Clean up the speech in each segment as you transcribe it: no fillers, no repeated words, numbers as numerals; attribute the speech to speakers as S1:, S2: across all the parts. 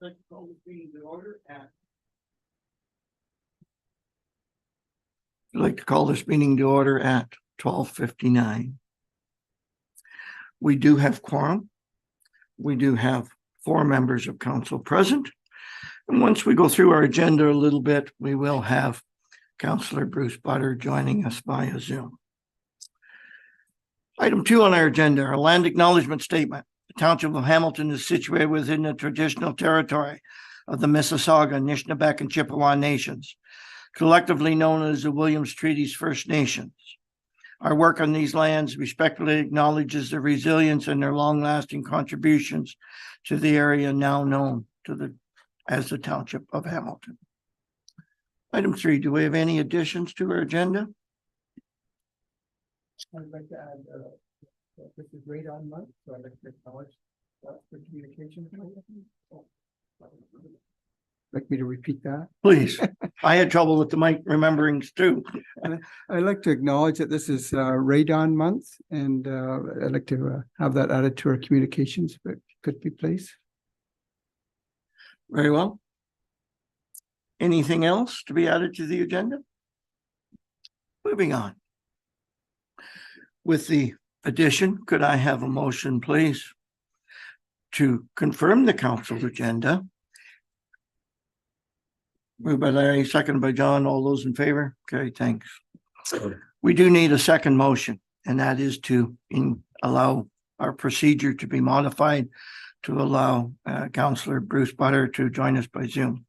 S1: Let's call this meeting to order at. I'd like to call this meeting to order at 12:59. We do have quorum. We do have 4 members of council present. And once we go through our agenda a little bit, we will have Councillor Bruce Butter joining us via Zoom. Item 2 on our agenda, our land acknowledgement statement. The Township of Hamilton is situated within the traditional territory of the Mississauga, Anishinaabe, and Chippewa nations, collectively known as the Williams Treaties First Nations. Our work on these lands respectfully acknowledges their resilience and their long-lasting contributions to the area now known as the Township of Hamilton. Item 3, do we have any additions to our agenda?
S2: I'd like to add, this is Radon Month, so I'd like to acknowledge that for communication. Like me to repeat that?
S1: Please. I had trouble with the mic remembering too.
S2: I'd like to acknowledge that this is Radon Month, and I'd like to have that added to our communications, but could be please.
S1: Very well. Anything else to be added to the agenda? Moving on. With the addition, could I have a motion, please, to confirm the council's agenda? Moved by Larry, seconded by John. All those in favor? Okay, thanks. We do need a second motion, and that is to allow our procedure to be modified to allow Councillor Bruce Butter to join us by Zoom.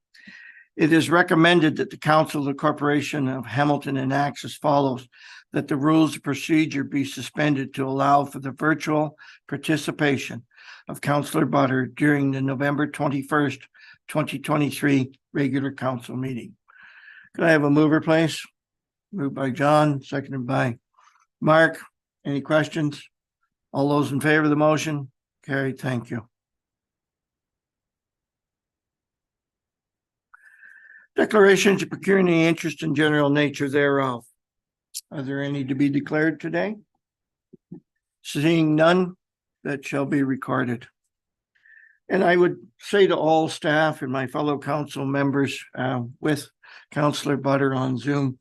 S1: It is recommended that the Council of the Corporation of Hamilton enacts as follows: that the rules of procedure be suspended to allow for the virtual participation of Councillor Butter during the November 21st, 2023 regular council meeting. Could I have a mover, please? Moved by John, seconded by Mark. Any questions? All those in favor of the motion? Carried. Thank you. Declarations of pecuniary interest and general nature thereof. Are there any to be declared today? Seeing none, that shall be recorded. And I would say to all staff and my fellow council members with Councillor Butter on Zoom,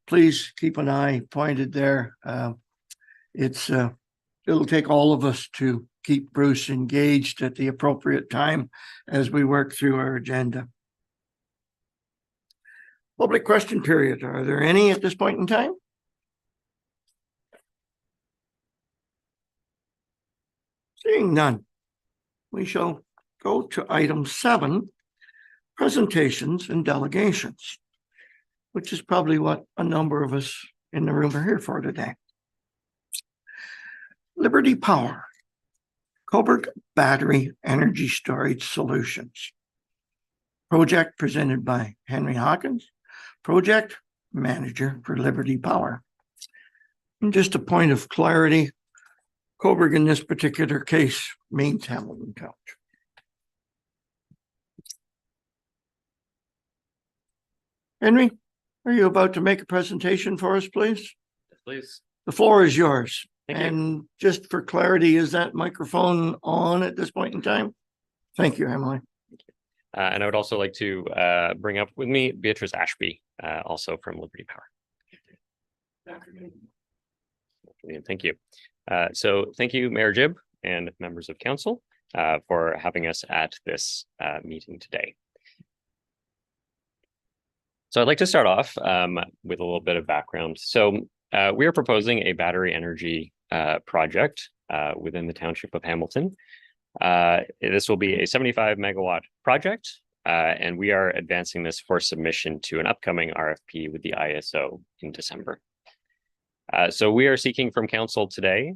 S1: please keep an eye pointed there. It'll take all of us to keep Bruce engaged at the appropriate time as we work through our agenda. Public question period. Are there any at this point in time? Seeing none, we shall go to item 7, presentations and delegations, which is probably what a number of us in the room are here for today. Liberty Power, Cobourg Battery Energy Storage Solutions. Project presented by Henry Hawkins, Project Manager for Liberty Power. And just a point of clarity, Cobourg in this particular case means Hamilton Township. Henry, are you about to make a presentation for us, please?
S3: Yes, please.
S1: The floor is yours.
S3: Thank you.
S1: And just for clarity, is that microphone on at this point in time? Thank you, Emily.
S3: And I would also like to bring up with me Beatrice Ashby, also from Liberty Power. Thank you. So thank you, Mayor Jibb and members of council for having us at this meeting today. So I'd like to start off with a little bit of background. So we are proposing a battery energy project within the Township of Hamilton. This will be a 75 megawatt project, and we are advancing this for submission to an upcoming RFP with the ISO in December. So we are seeking from council today,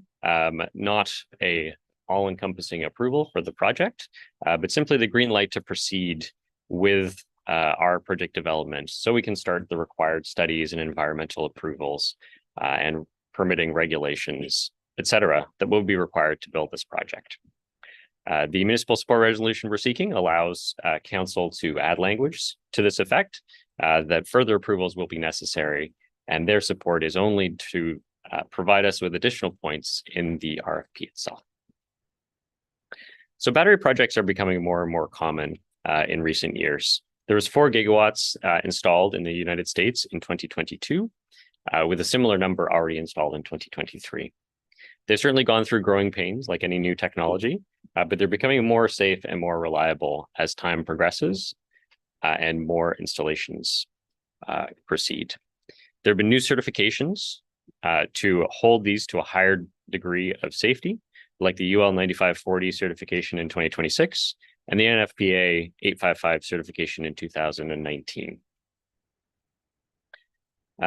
S3: not a all-encompassing approval for the project, but simply the green light to proceed with our project development so we can start the required studies and environmental approvals and permitting regulations, etc., that will be required to build this project. The municipal support resolution we're seeking allows council to add language to this effect, that further approvals will be necessary, and their support is only to provide us with additional points in the RFP itself. So battery projects are becoming more and more common in recent years. There was 4 gigawatts installed in the United States in 2022, with a similar number already installed in 2023. They've certainly gone through growing pains like any new technology, but they're becoming more safe and more reliable as time progresses and more installations proceed. There have been new certifications to hold these to a higher degree of safety, like the UL 9540 certification in 2026 and the NFPA 855 certification in 2019.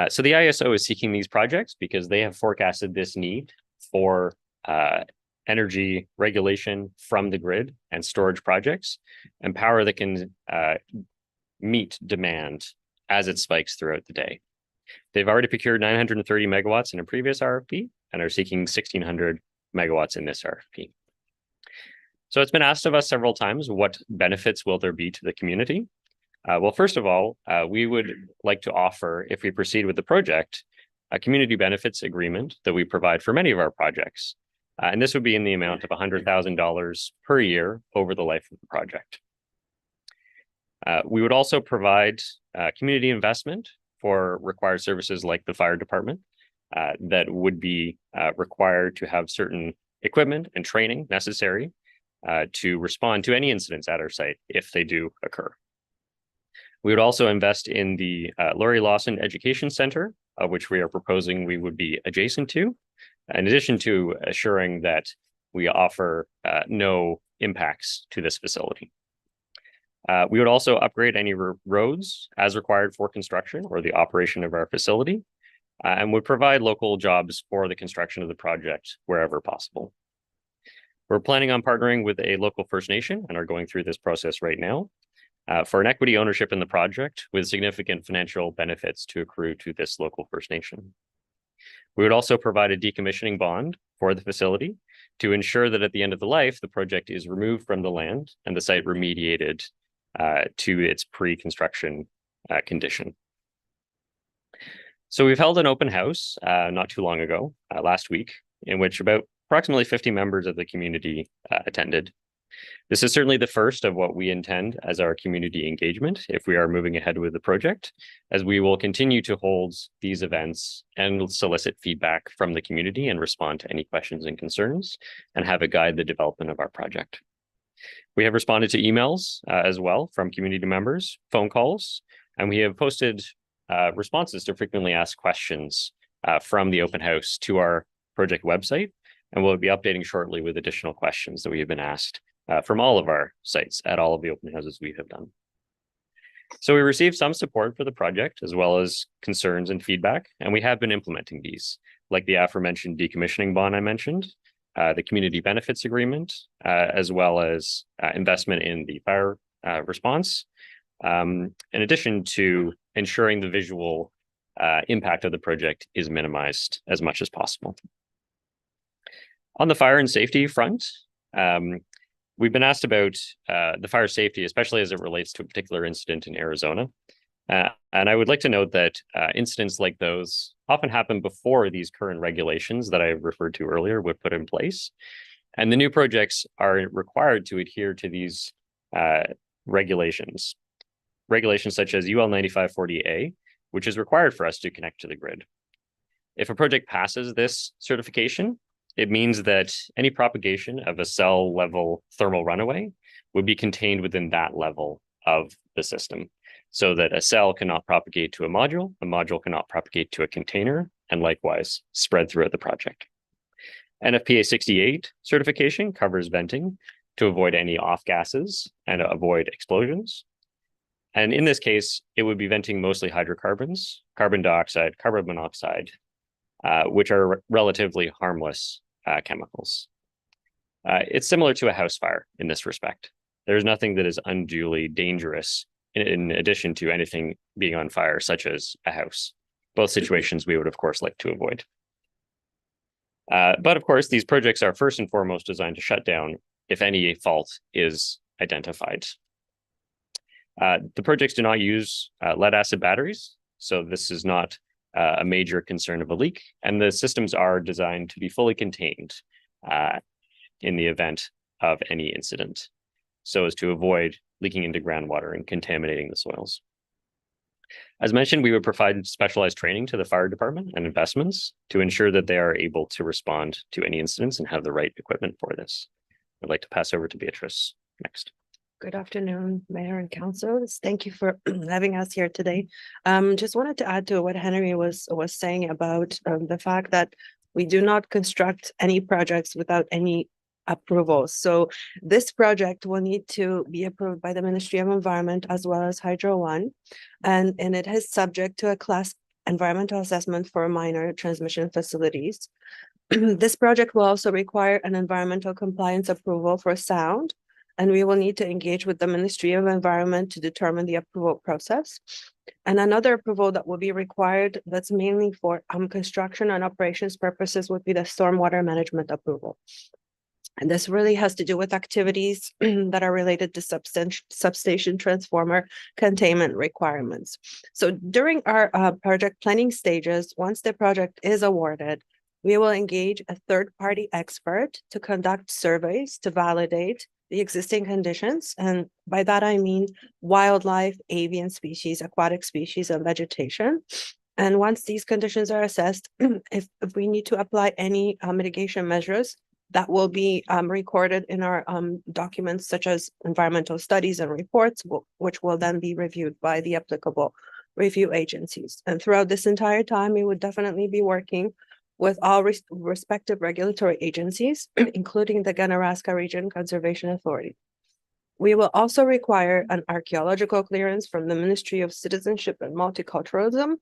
S3: So the ISO is seeking these projects because they have forecasted this need for energy regulation from the grid and storage projects and power that can meet demand as it spikes throughout the day. They've already procured 930 megawatts in a previous RFP and are seeking 1,600 megawatts in this RFP. So it's been asked of us several times, what benefits will there be to the community? Well, first of all, we would like to offer, if we proceed with the project, a community benefits agreement that we provide for many of our projects. And this would be in the amount of $100,000 per year over the life of the project. We would also provide community investment for required services like the fire department that would be required to have certain equipment and training necessary to respond to any incidents at our site if they do occur. We would also invest in the Laurie Lawson Education Center, which we are proposing we would be adjacent to, in addition to assuring that we offer no impacts to this facility. We would also upgrade any roads as required for construction or the operation of our facility, and would provide local jobs for the construction of the project wherever possible. We're planning on partnering with a local First Nation and are going through this process right now for an equity ownership in the project with significant financial benefits to accrue to this local First Nation. We would also provide a decommissioning bond for the facility to ensure that at the end of the life, the project is removed from the land and the site remediated to its pre-construction condition. So we've held an open house not too long ago, last week, in which approximately 50 members of the community attended. This is certainly the first of what we intend as our community engagement if we are moving ahead with the project, as we will continue to hold these events and solicit feedback from the community and respond to any questions and concerns and have it guide the development of our project. We have responded to emails as well from community members, phone calls, and we have posted responses to frequently asked questions from the open house to our project website, and we'll be updating shortly with additional questions that we have been asked from all of our sites at all of the open houses we have done. So we received some support for the project as well as concerns and feedback, and we have been implementing these, like the aforementioned decommissioning bond I mentioned, the community benefits agreement, as well as investment in the fire response, in addition to ensuring the visual impact of the project is minimized as much as possible. On the fire and safety front, we've been asked about the fire safety, especially as it relates to a particular incident in Arizona. And I would like to note that incidents like those often happen before these current regulations that I referred to earlier were put in place. And the new projects are required to adhere to these regulations. Regulations such as UL 9540A, which is required for us to connect to the grid. If a project passes this certification, it means that any propagation of a cell level thermal runaway would be contained within that level of the system, so that a cell cannot propagate to a module cannot propagate to a container, and likewise spread throughout the project. NFPA 68 certification covers venting to avoid any off gases and avoid explosions. And in this case, it would be venting mostly hydrocarbons, carbon dioxide, carbon monoxide, which are relatively harmless chemicals. It's similar to a house fire in this respect. There's nothing that is unduly dangerous in addition to anything being on fire, such as a house. Both situations we would, of course, like to avoid. But of course, these projects are first and foremost designed to shut down if any fault is identified. The projects do not use lead acid batteries, so this is not a major concern of a leak, and the systems are designed to be fully contained in the event of any incident, so as to avoid leaking into groundwater and contaminating the soils. As mentioned, we would provide specialized training to the fire department and investments to ensure that they are able to respond to any incidents and have the right equipment for this. I'd like to pass over to Beatrice next.
S4: Good afternoon, Mayor and Council. Thank you for having us here today. Just wanted to add to what Henry was saying about the fact that we do not construct any projects without any approvals. So this project will need to be approved by the Ministry of Environment as well as Hydro One, and it is subject to a class environmental assessment for minor transmission facilities. This project will also require an environmental compliance approval for sound, and we will need to engage with the Ministry of Environment to determine the approval process. And another approval that will be required that's mainly for construction and operations purposes would be the stormwater management approval. And this really has to do with activities that are related to substation transformer containment requirements. So during our project planning stages, once the project is awarded, we will engage a third-party expert to conduct surveys to validate the existing conditions. And by that, I mean wildlife, avian species, aquatic species, and vegetation. And once these conditions are assessed, if we need to apply any mitigation measures, that will be recorded in our documents such as environmental studies and reports, which will then be reviewed by the applicable review agencies. And throughout this entire time, we would definitely be working with all respective regulatory agencies, including the Ganaraska Region Conservation Authority. We will also require an archaeological clearance from the Ministry of Citizenship and Multiculturalism.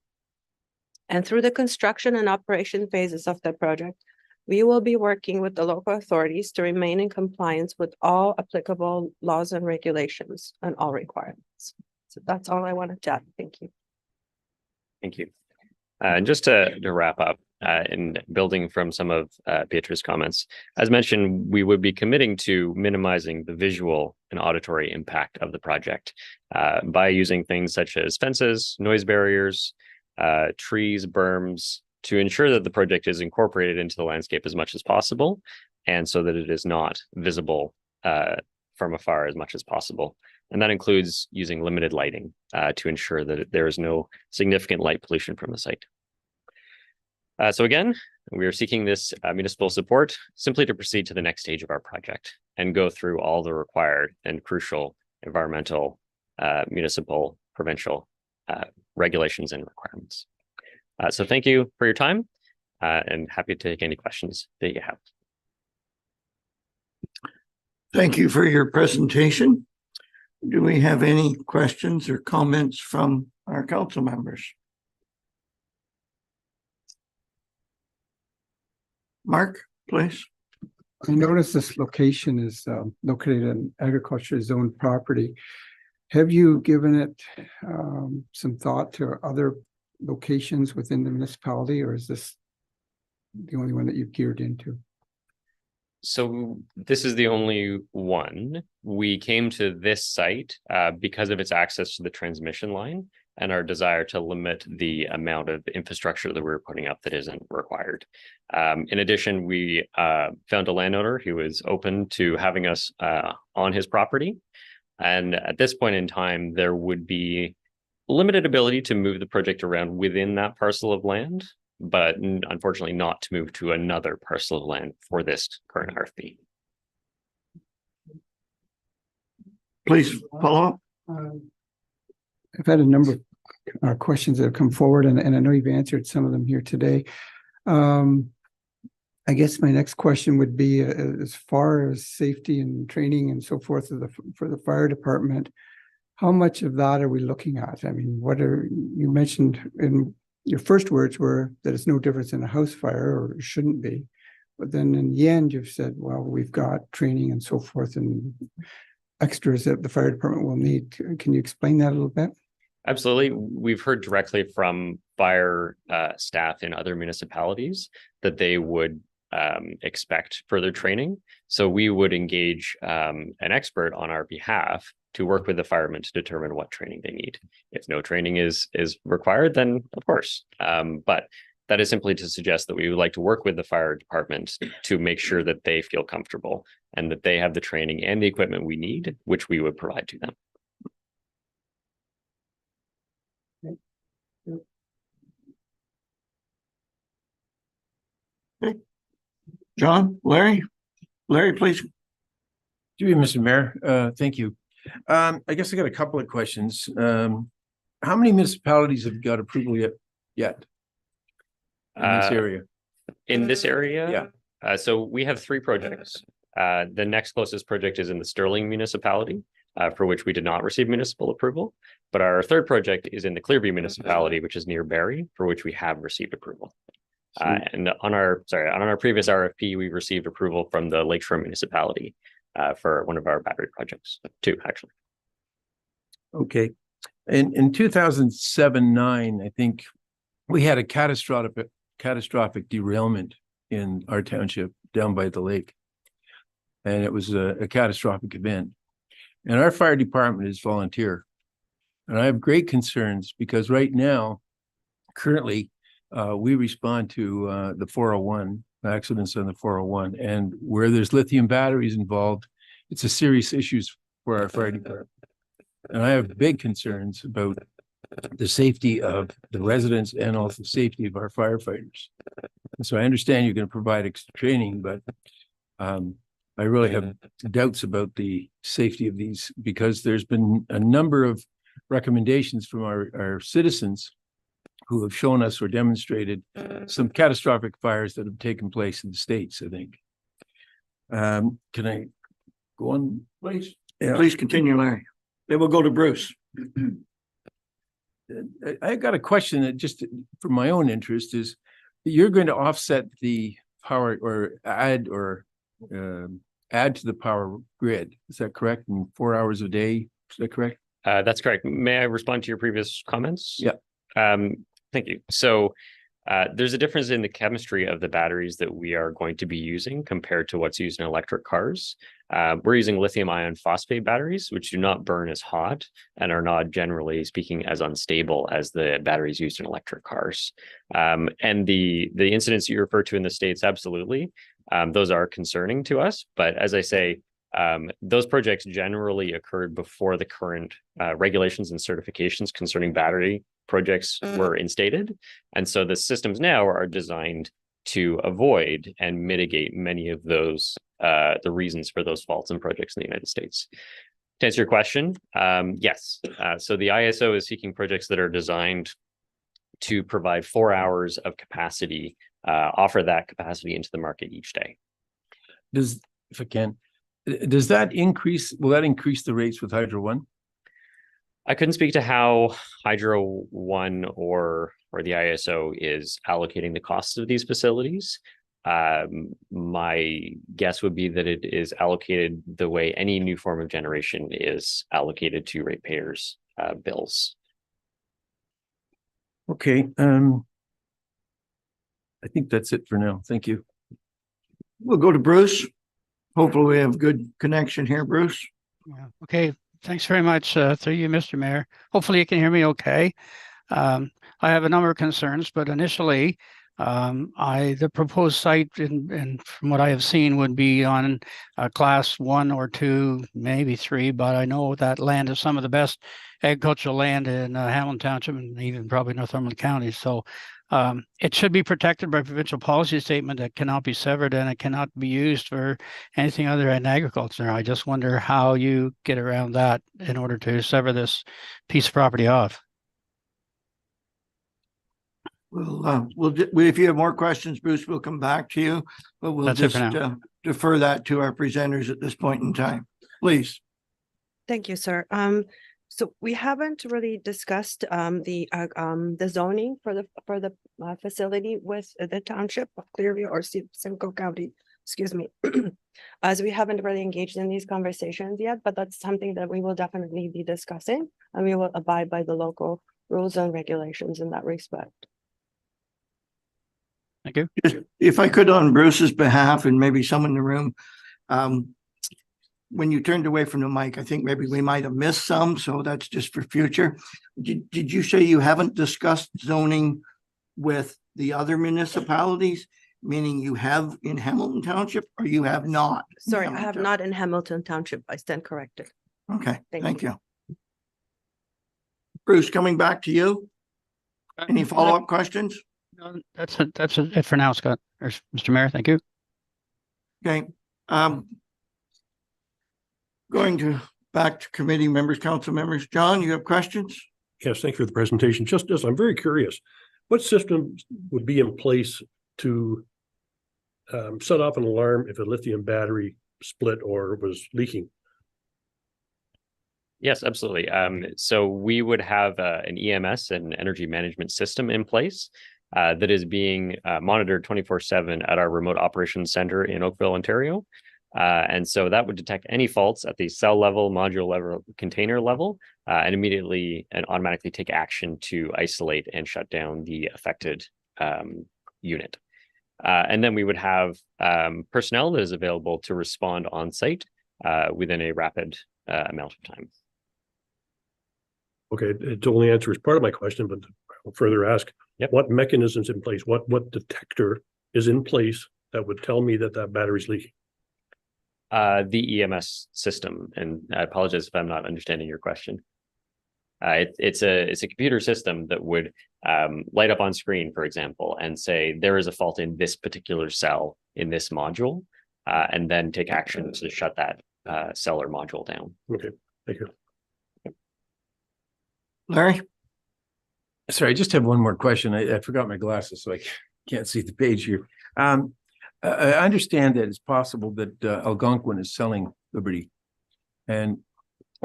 S4: And through the construction and operation phases of the project, we will be working with the local authorities to remain in compliance with all applicable laws and regulations and all requirements. So that's all I wanted to add. Thank you.
S3: Thank you. And just to wrap up, and building from some of Beatrice's comments, as mentioned, we would be committing to minimizing the visual and auditory impact of the project by using things such as fences, noise barriers, trees, berms, to ensure that the project is incorporated into the landscape as much as possible, and so that it is not visible from afar as much as possible. And that includes using limited lighting to ensure that there is no significant light pollution from the site. So again, we are seeking this municipal support simply to proceed to the next stage of our project and go through all the required and crucial environmental, municipal, provincial regulations and requirements. So thank you for your time and happy to take any questions that you have.
S1: Thank you for your presentation. Do we have any questions or comments from our council members? Mark, please.
S2: I noticed this location is located in agriculture zone property. Have you given it some thought to other locations within the municipality, or is this the only one that you've geared into?
S3: So this is the only one. We came to this site because of its access to the transmission line and our desire to limit the amount of infrastructure that we're putting up that isn't required. In addition, we found a landowner who was open to having us on his property. And at this point in time, there would be limited ability to move the project around within that parcel of land, but unfortunately not to move to another parcel of land for this current RFP.
S1: Please follow up.
S2: I've had a number of questions that have come forward, and I know you've answered some of them here today. I guess my next question would be, as far as safety and training and so forth for the fire department, how much of that are we looking at? I mean, you mentioned in your first words were that it's no difference in a house fire, or it shouldn't be. But then in the end, you've said, well, we've got training and so forth and extras that the fire department will need. Can you explain that a little bit?
S3: Absolutely. We've heard directly from fire staff in other municipalities that they would expect further training. So we would engage an expert on our behalf to work with the firemen to determine what training they need. If no training is required, then of course. But that is simply to suggest that we would like to work with the fire department to make sure that they feel comfortable and that they have the training and the equipment we need, which we would provide to them.
S1: John, Larry, please.
S5: Through you, Mr. Mayor, thank you. I guess I got a couple of questions. How many municipalities have got approval yet in this area?
S3: In this area?
S5: Yeah.
S3: So we have 3 projects. The next closest project is in the Sterling municipality, for which we did not receive municipal approval. But our 3rd project is in the Clearview municipality, which is near Barrie, for which we have received approval. And on our previous RFP, we received approval from the Lakeshore municipality for one of our battery projects, 2 actually.
S5: Okay. In 2007-9, I think we had a catastrophic derailment in our township down by the lake. And it was a catastrophic event. And our fire department is volunteer. And I have great concerns because right now, currently, we respond to the 401, accidents on the 401. And where there's lithium batteries involved, it's a serious issue for our fire department. And I have big concerns about the safety of the residents and also the safety of our firefighters. And so I understand you're going to provide extra training, but I really have doubts about the safety of these because there's been a number of recommendations from our citizens who have shown us or demonstrated some catastrophic fires that have taken place in the States, I think. Can I go on, please? Yeah.
S1: Please continue, Larry. Then we'll go to Bruce.
S5: I got a question that just for my own interest is you're going to offset the power or add to the power grid. Is that correct? In 4 hours a day? Is that correct?
S3: That's correct. May I respond to your previous comments?
S5: Yeah.
S3: Thank you. So there's a difference in the chemistry of the batteries that we are going to be using compared to what's used in electric cars. We're using lithium iron phosphate batteries, which do not burn as hot and are not, generally speaking, as unstable as the batteries used in electric cars. And the incidents you refer to in the States, absolutely, those are concerning to us. But as I say, those projects generally occurred before the current regulations and certifications concerning battery projects were instated. And so the systems now are designed to avoid and mitigate many of those, the reasons for those faults in projects in the United States. To answer your question, yes. So the ISO is seeking projects that are designed to provide 4 hours of capacity, offer that capacity into the market each day.
S5: If I can, does that will that increase the rates with Hydro One?
S3: I couldn't speak to how Hydro One or the ISO is allocating the costs of these facilities. My guess would be that it is allocated the way any new form of generation is allocated to ratepayers' bills.
S5: Okay. I think that's it for now. Thank you.
S1: We'll go to Bruce. Hopefully we have good connection here, Bruce.
S6: Yeah. Okay. Thanks very much through you, Mr. Mayor. Hopefully you can hear me okay. I have a number of concerns, but initially, the proposed site, and from what I have seen, would be on class 1 or 2, maybe 3. But I know that land is some of the best agricultural land in Hamilton Township and even probably Northumberland County. So it should be protected by provincial policy statement that cannot be severed, and it cannot be used for anything other than agriculture. I just wonder how you get around that in order to sever this piece of property off.
S1: If you have more questions, Bruce, we'll come back to you, but we'll
S6: That's it for now.
S1: Defer that to our presenters at this point in time. Please.
S4: Thank you, sir. So we haven't really discussed the zoning for the facility with the township of Clearview or Simcoe County, excuse me. As we haven't really engaged in these conversations yet, but that's something that we will definitely be discussing, and we will abide by the local rules and regulations in that respect.
S6: Thank you.
S1: If I could, on Bruce's behalf and maybe someone in the room, when you turned away from the mic, I think maybe we might have missed some, so that's just for future. Did you say you haven't discussed zoning with the other municipalities, meaning you have in Hamilton Township, or you have not?
S4: Sorry, I have not in Hamilton Township. I stand corrected.
S1: Okay,
S4: Thank
S1: thank you. Bruce, coming back to you. Any follow-up questions?
S6: No, that's it for now, Scott, or Mr. Mayor, thank you.
S1: Okay, going to back to committee members, council members. John, you have questions?
S7: Yes, thank you for the presentation. Just as I'm very curious, what system would be in place to set off an alarm if a lithium battery split or was leaking?
S3: Yes, absolutely. So we would have an EMS, an energy management system in place that is being monitored 24/7 at our remote operations center in Oakville, Ontario. And so that would detect any faults at the cell level, module level, container level, and immediately and automatically take action to isolate and shut down the affected unit. And then we would have personnel that is available to respond on site within a rapid amount of time.
S7: Okay, it only answers part of my question, but I'll further ask,
S3: Yep.
S7: what mechanisms in place, what detector is in place that would tell me that that battery's leaking?
S3: The EMS system, and I apologize if I'm not understanding your question. It's a computer system that would light up on screen, for example, and say there is a fault in this particular cell in this module, and then take action to shut that cell or module down.
S7: Okay, thank you.
S1: Larry?
S5: Sorry, I just have one more question. I forgot my glasses, so I can't see the page here. I understand that it's possible that Algonquin is selling Liberty. And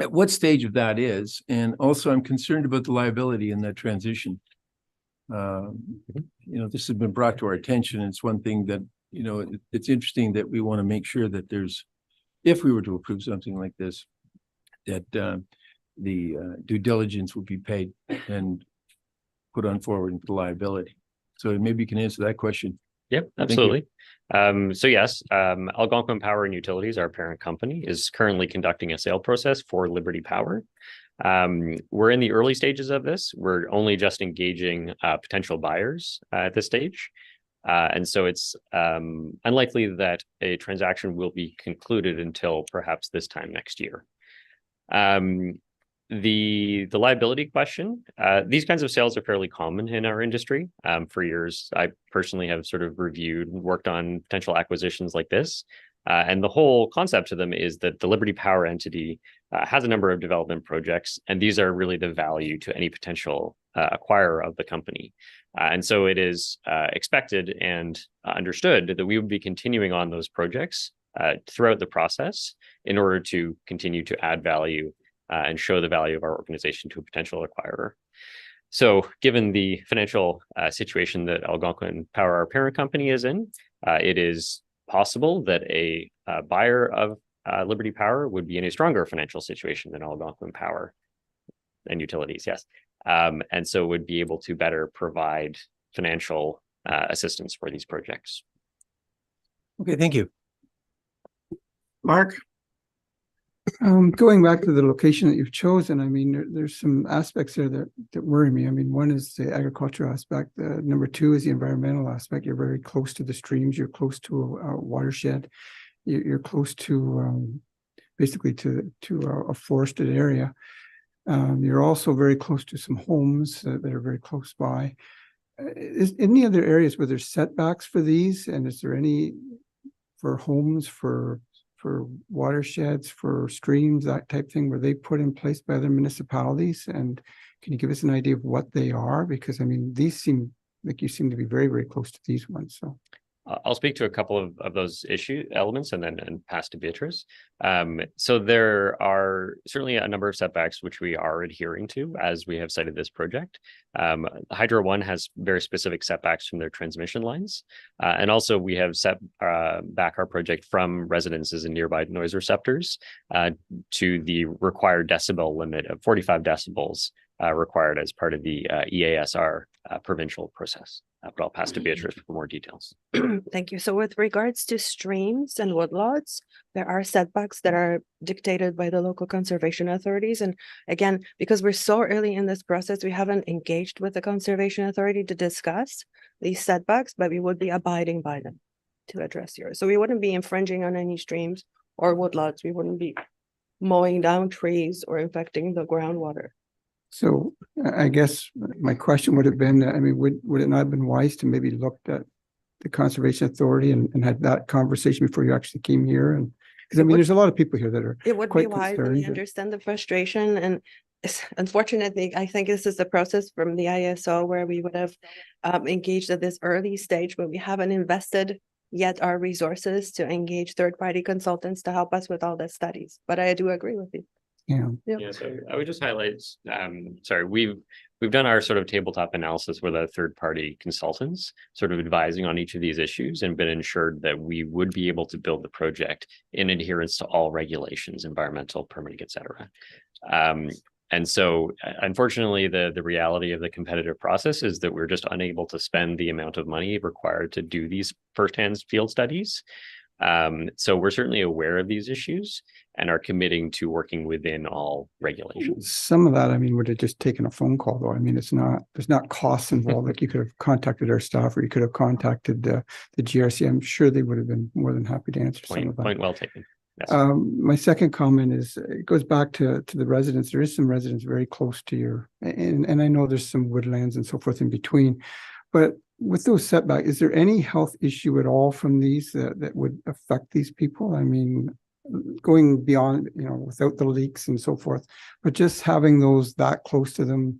S5: at what stage of that is, and also I'm concerned about the liability in that transition. This has been brought to our attention. It's one thing that, it's interesting that we want to make sure that there's, if we were to approve something like this, that the due diligence would be paid and put on forward into the liability. So maybe you can answer that question.
S3: Yep, absolutely. So yes, Algonquin Power and Utilities, our parent company, is currently conducting a sale process for Liberty Power. We're in the early stages of this. We're only just engaging potential buyers at this stage. And so it's unlikely that a transaction will be concluded until perhaps this time next year. The liability question, these kinds of sales are fairly common in our industry. For years, I personally have sort of reviewed and worked on potential acquisitions like this. And the whole concept of them is that the Liberty Power entity has a number of development projects, and these are really the value to any potential acquirer of the company. And so it is expected and understood that we would be continuing on those projects throughout the process in order to continue to add value and show the value of our organization to a potential acquirer. So given the financial situation that Algonquin Power, our parent company, is in, it is possible that a buyer of Liberty Power would be in a stronger financial situation than Algonquin Power and Utilities, yes. And so would be able to better provide financial assistance for these projects.
S5: Okay, thank you.
S1: Mark?
S2: Going back to the location that you've chosen, I mean, there's some aspects there that worry me. I mean, one is the agricultural aspect. Number two is the environmental aspect. You're very close to the streams. You're close to a watershed. You're close to basically to a forested area. You're also very close to some homes that are very close by. Is any other areas where there's setbacks for these? And is there any for homes, for watersheds, for streams, that type thing, were they put in place by other municipalities? And can you give us an idea of what they are? Because I mean, these seem like you seem to be very, very close to these ones. So
S3: I'll speak to a couple of those elements and then pass to Beatrice. So there are certainly a number of setbacks which we are adhering to as we have cited this project. Hydro One has very specific setbacks from their transmission lines. And also we have set back our project from residences and nearby noise receptors to the required decibel limit of 45 decibels required as part of the EASR provincial process. But I'll pass to Beatrice for more details.
S4: Thank you. So with regards to streams and woodlots, there are setbacks that are dictated by the local conservation authorities. And again, because we're so early in this process, we haven't engaged with the conservation authority to discuss these setbacks, but we would be abiding by them to address yours. So we wouldn't be infringing on any streams or woodlots. We wouldn't be mowing down trees or infecting the groundwater.
S2: So I guess my question would have been, I mean, would it not have been wise to maybe look at the Conservation Authority and had that conversation before you actually came here? And because I
S4: It
S2: mean,
S4: would-
S2: there's a lot of people here that are
S4: It would be
S2: quite
S4: wise, and
S2: concerned.
S4: I understand the frustration, and unfortunately, I think this is the process from the ISO where we would have engaged at this early stage, but we haven't invested yet our resources to engage third-party consultants to help us with all the studies. But I do agree with you.
S2: Yeah.
S3: Yeah, so I would just highlight, sorry, we've done our sort of tabletop analysis with our third-party consultants, sort of advising on each of these issues and been ensured that we would be able to build the project in adherence to all regulations, environmental, permitting, et cetera. And so unfortunately, the reality of the competitive process is that we're just unable to spend the amount of money required to do these firsthand field studies. So we're certainly aware of these issues and are committing to working within all regulations.
S2: Some of that, I mean, would have just taken a phone call though. I mean, there's not costs involved. Like you could have contacted our staff or you could have contacted the GRC. I'm sure they would have been more than happy to answer some of that.
S3: Point well taken. Yes.
S2: My second comment is, it goes back to the residents. There is some residents very close to your, and I know there's some woodlands and so forth in between, but with those setbacks, is there any health issue at all from these that would affect these people? I mean, going beyond, without the leaks and so forth, but just having those that close to them,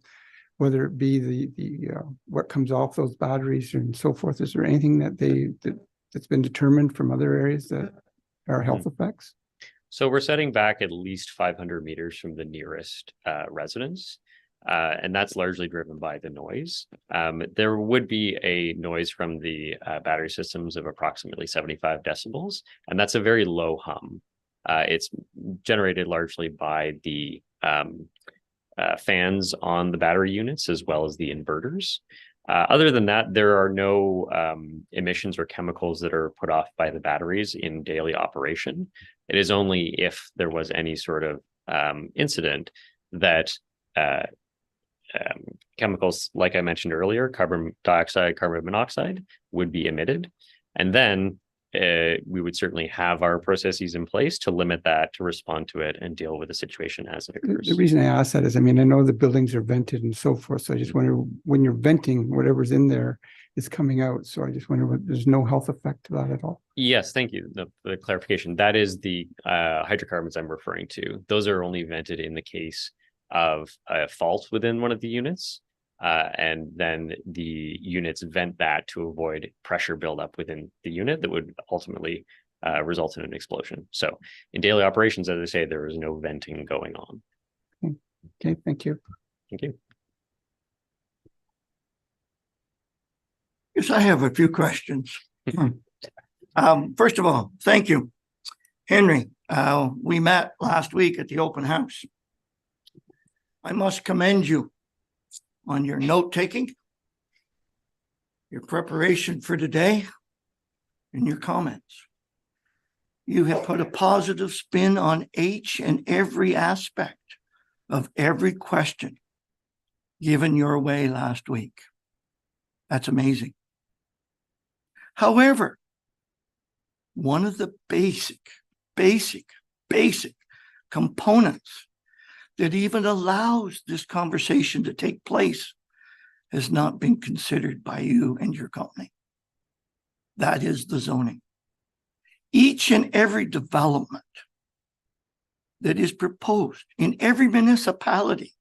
S2: whether it be the what comes off those batteries and so forth, is there anything that's been determined from other areas that are health effects?
S3: So we're setting back at least 500 meters from the nearest residence. And that's largely driven by the noise. There would be a noise from the battery systems of approximately 75 decibels, and that's a very low hum. It's generated largely by the fans on the battery units as well as the inverters. Other than that, there are no emissions or chemicals that are put off by the batteries in daily operation. It is only if there was any sort of incident that chemicals, like I mentioned earlier, carbon dioxide, carbon monoxide, would be emitted. And then we would certainly have our processes in place to limit that, to respond to it and deal with the situation as it occurs.
S2: The reason I ask that is, I mean, I know the buildings are vented and so forth. So I just wonder, when you're venting, whatever's in there is coming out. So I just wonder what, there's no health effect to that at all.
S3: Yes, thank you. The clarification. That is the hydrocarbons I'm referring to. Those are only vented in the case of a fault within one of the units. And then the units vent that to avoid pressure buildup within the unit that would ultimately result in an explosion. So in daily operations, as I say, there is no venting going on.
S2: Okay, thank you.
S3: Thank you.
S1: Yes, I have a few questions. First of all, thank you, Henry. We met last week at the open house. I must commend you on your note-taking, your preparation for today, and your comments. You have put a positive spin on each and every aspect of every question given your way last week. That's amazing. However, one of the basic components that even allows this conversation to take place has not been considered by you and your company. That is the zoning. Each and every development that is proposed in every municipality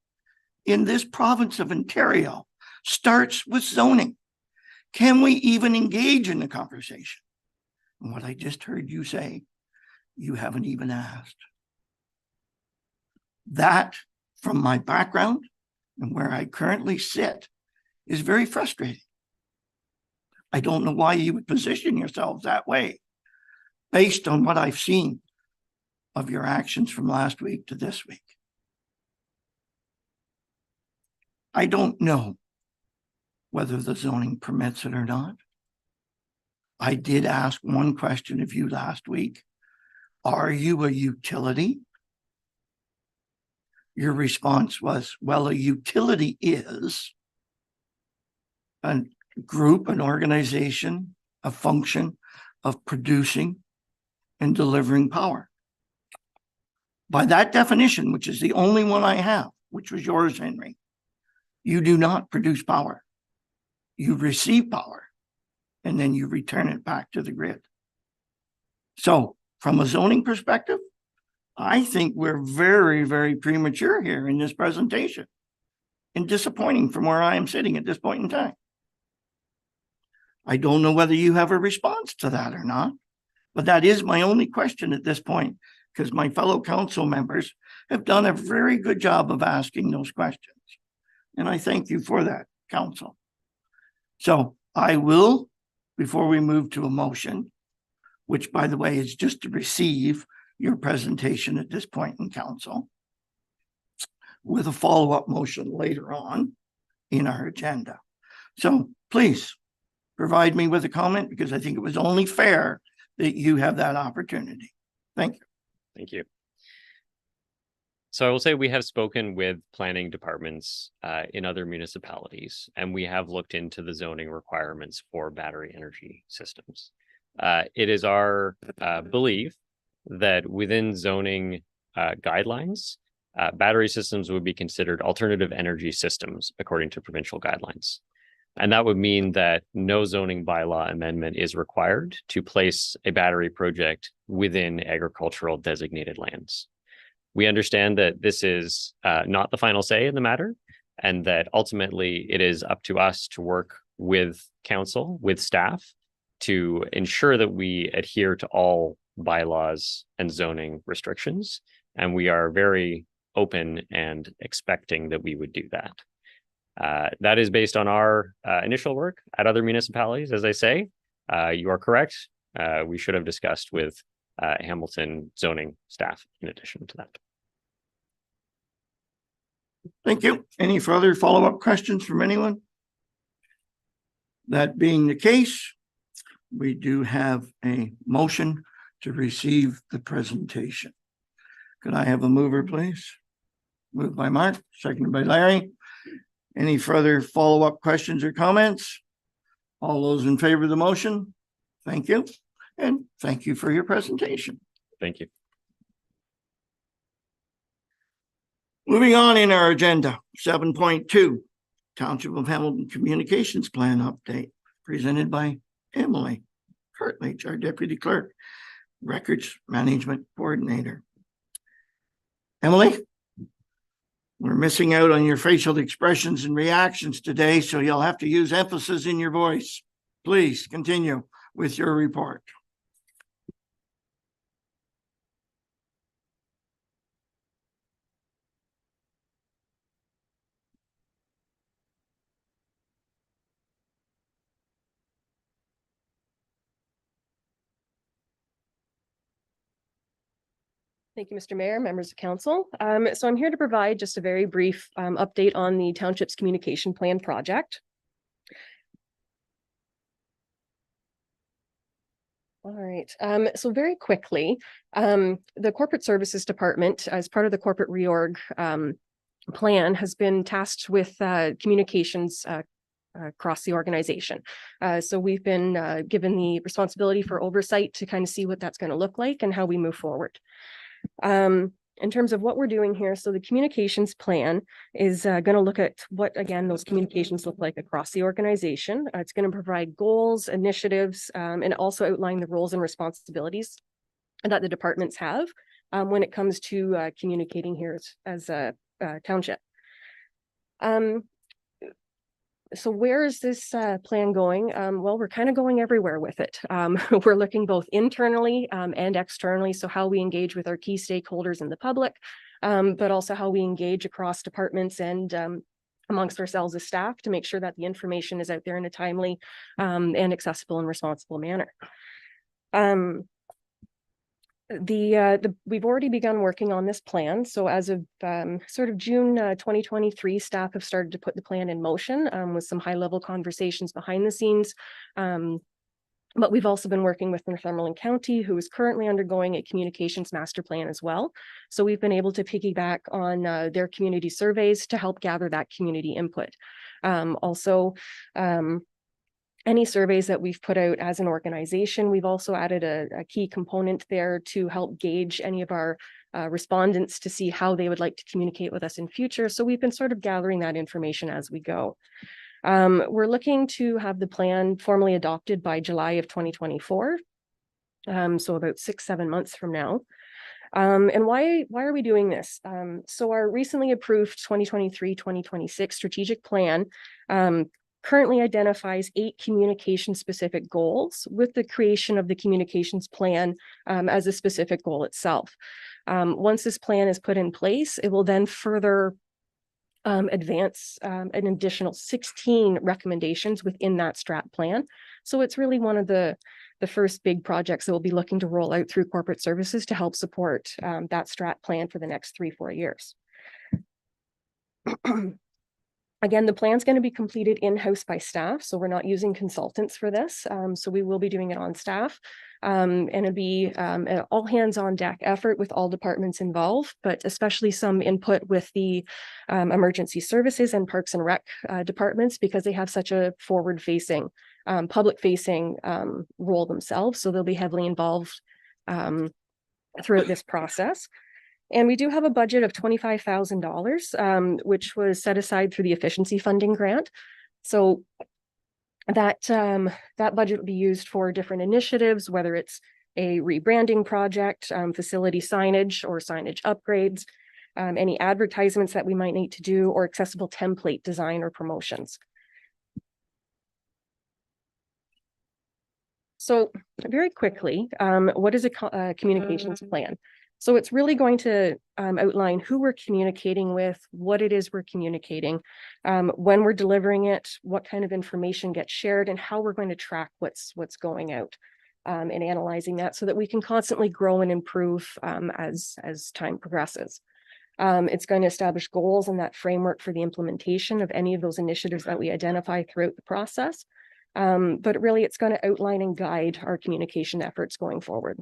S1: in this province of Ontario starts with zoning. Can we even engage in the conversation? And what I just heard you say, you haven't even asked. That, from my background and where I currently sit, is very frustrating. I don't know why you would position yourselves that way based on what I've seen of your actions from last week to this week. I don't know whether the zoning permits it or not. I did ask one question of you last week. Are you a utility? Your response was, well, a utility is a group, an organization, a function of producing and delivering power. By that definition, which is the only one I have, which was yours, Henry, You do not produce power. You receive power and then you return it back to the grid. So from a zoning perspective, I think we're very, very premature here in this presentation and disappointing from where I am sitting at this point in time. I don't know whether you have a response to that or not, but that is my only question at this point, because my fellow council members have done a very good job of asking those questions. And I thank you for that, council. So I will, before we move to a motion, which by the way is just to receive your presentation at this point in council, with a follow-up motion later on in our agenda. So please provide me with a comment, because I think it was only fair that you have that opportunity. Thank you.
S3: Thank you. So I will say we have spoken with planning departments in other municipalities, and we have looked into the zoning requirements for battery energy systems. It is our belief that within zoning guidelines, battery systems would be considered alternative energy systems according to provincial guidelines. And that would mean that no zoning bylaw amendment is required to place a battery project within agricultural designated lands. We understand that this is not the final say in the matter, and that ultimately it is up to us to work with council, with staff, to ensure that we adhere to all bylaws and zoning restrictions. And we are very open and expecting that we would do that. That is based on our initial work at other municipalities. As I say, you are correct. We should have discussed with Hamilton zoning staff in addition to that.
S1: Thank you. Any further follow-up questions from anyone? That being the case, we do have a motion to receive the presentation. Could I have a mover, please? Moved by Mark, seconded by Larry. Any further follow-up questions or comments? All those in favor of the motion? Thank you. And thank you for your presentation.
S3: Thank you.
S1: Moving on in our agenda, 7.2, Township of Hamilton Communications Plan Update, presented by Emily Kirtledge, our Deputy Clerk, Records Management Coordinator. Emily? We're missing out on your facial expressions and reactions today, so you'll have to use emphasis in your voice. Please continue with your report.
S8: Thank you, Mr. Mayor, members of council. So I'm here to provide just a very brief update on the township's communication plan project. All right, so very quickly, the Corporate Services Department, as part of the corporate reorg plan, has been tasked with communications across the organization. So we've been given the responsibility for oversight to kind of see what that's going to look like and how we move forward. In terms of what we're doing here, so the communications plan is going to look at what, again, those communications look like across the organization. It's going to provide goals, initiatives, and also outline the roles and responsibilities that the departments have when it comes to communicating here as a township. So where is this plan going? Well, we're kind of going everywhere with it. We're looking both internally and externally, so how we engage with our key stakeholders in the public, but also how we engage across departments and amongst ourselves as staff to make sure that the information is out there in a timely and accessible and responsible manner. We've already begun working on this plan. So as of sort of June 2023, staff have started to put the plan in motion with some high-level conversations behind the scenes. But we've also been working with Northumberland County, who is currently undergoing a communications master plan as well. So we've been able to piggyback on their community surveys to help gather that community input. any surveys that we've put out as an organization. We've also added a key component there to help gauge any of our respondents to see how they would like to communicate with us in future. So we've been sort of gathering that information as we go. We're looking to have the plan formally adopted by July of 2024. So about 6-7 months from now. And why are we doing this? So our recently approved 2023-2026 strategic plan currently identifies 8 communication specific goals, with the creation of the communications plan as a specific goal itself. Once this plan is put in place, it will then further advance an additional 16 recommendations within that strat plan. So it's really one of the first big projects that we'll be looking to roll out through corporate services to help support that strat plan for the next 3-4 years. Again, the plan's going to be completed in-house by staff, so we're not using consultants for this. So we will be doing it on staff. And it'll be an all hands on deck effort with all departments involved, but especially some input with the emergency services and Parks and Rec departments, because they have such a forward-facing, public-facing role themselves. So they'll be heavily involved throughout this process. And we do have a budget of $25,000, which was set aside through the efficiency funding grant. So that budget will be used for different initiatives, whether it's a rebranding project, facility signage or signage upgrades, any advertisements that we might need to do, or accessible template design or promotions. So very quickly, what is a communications plan? So it's really going to outline who we're communicating with, what it is we're communicating, when we're delivering it, what kind of information gets shared, and how we're going to track what's going out, and analyzing that so that we can constantly grow and improve as time progresses. It's going to establish goals and that framework for the implementation of any of those initiatives that we identify throughout the process. But really, it's going to outline and guide our communication efforts going forward.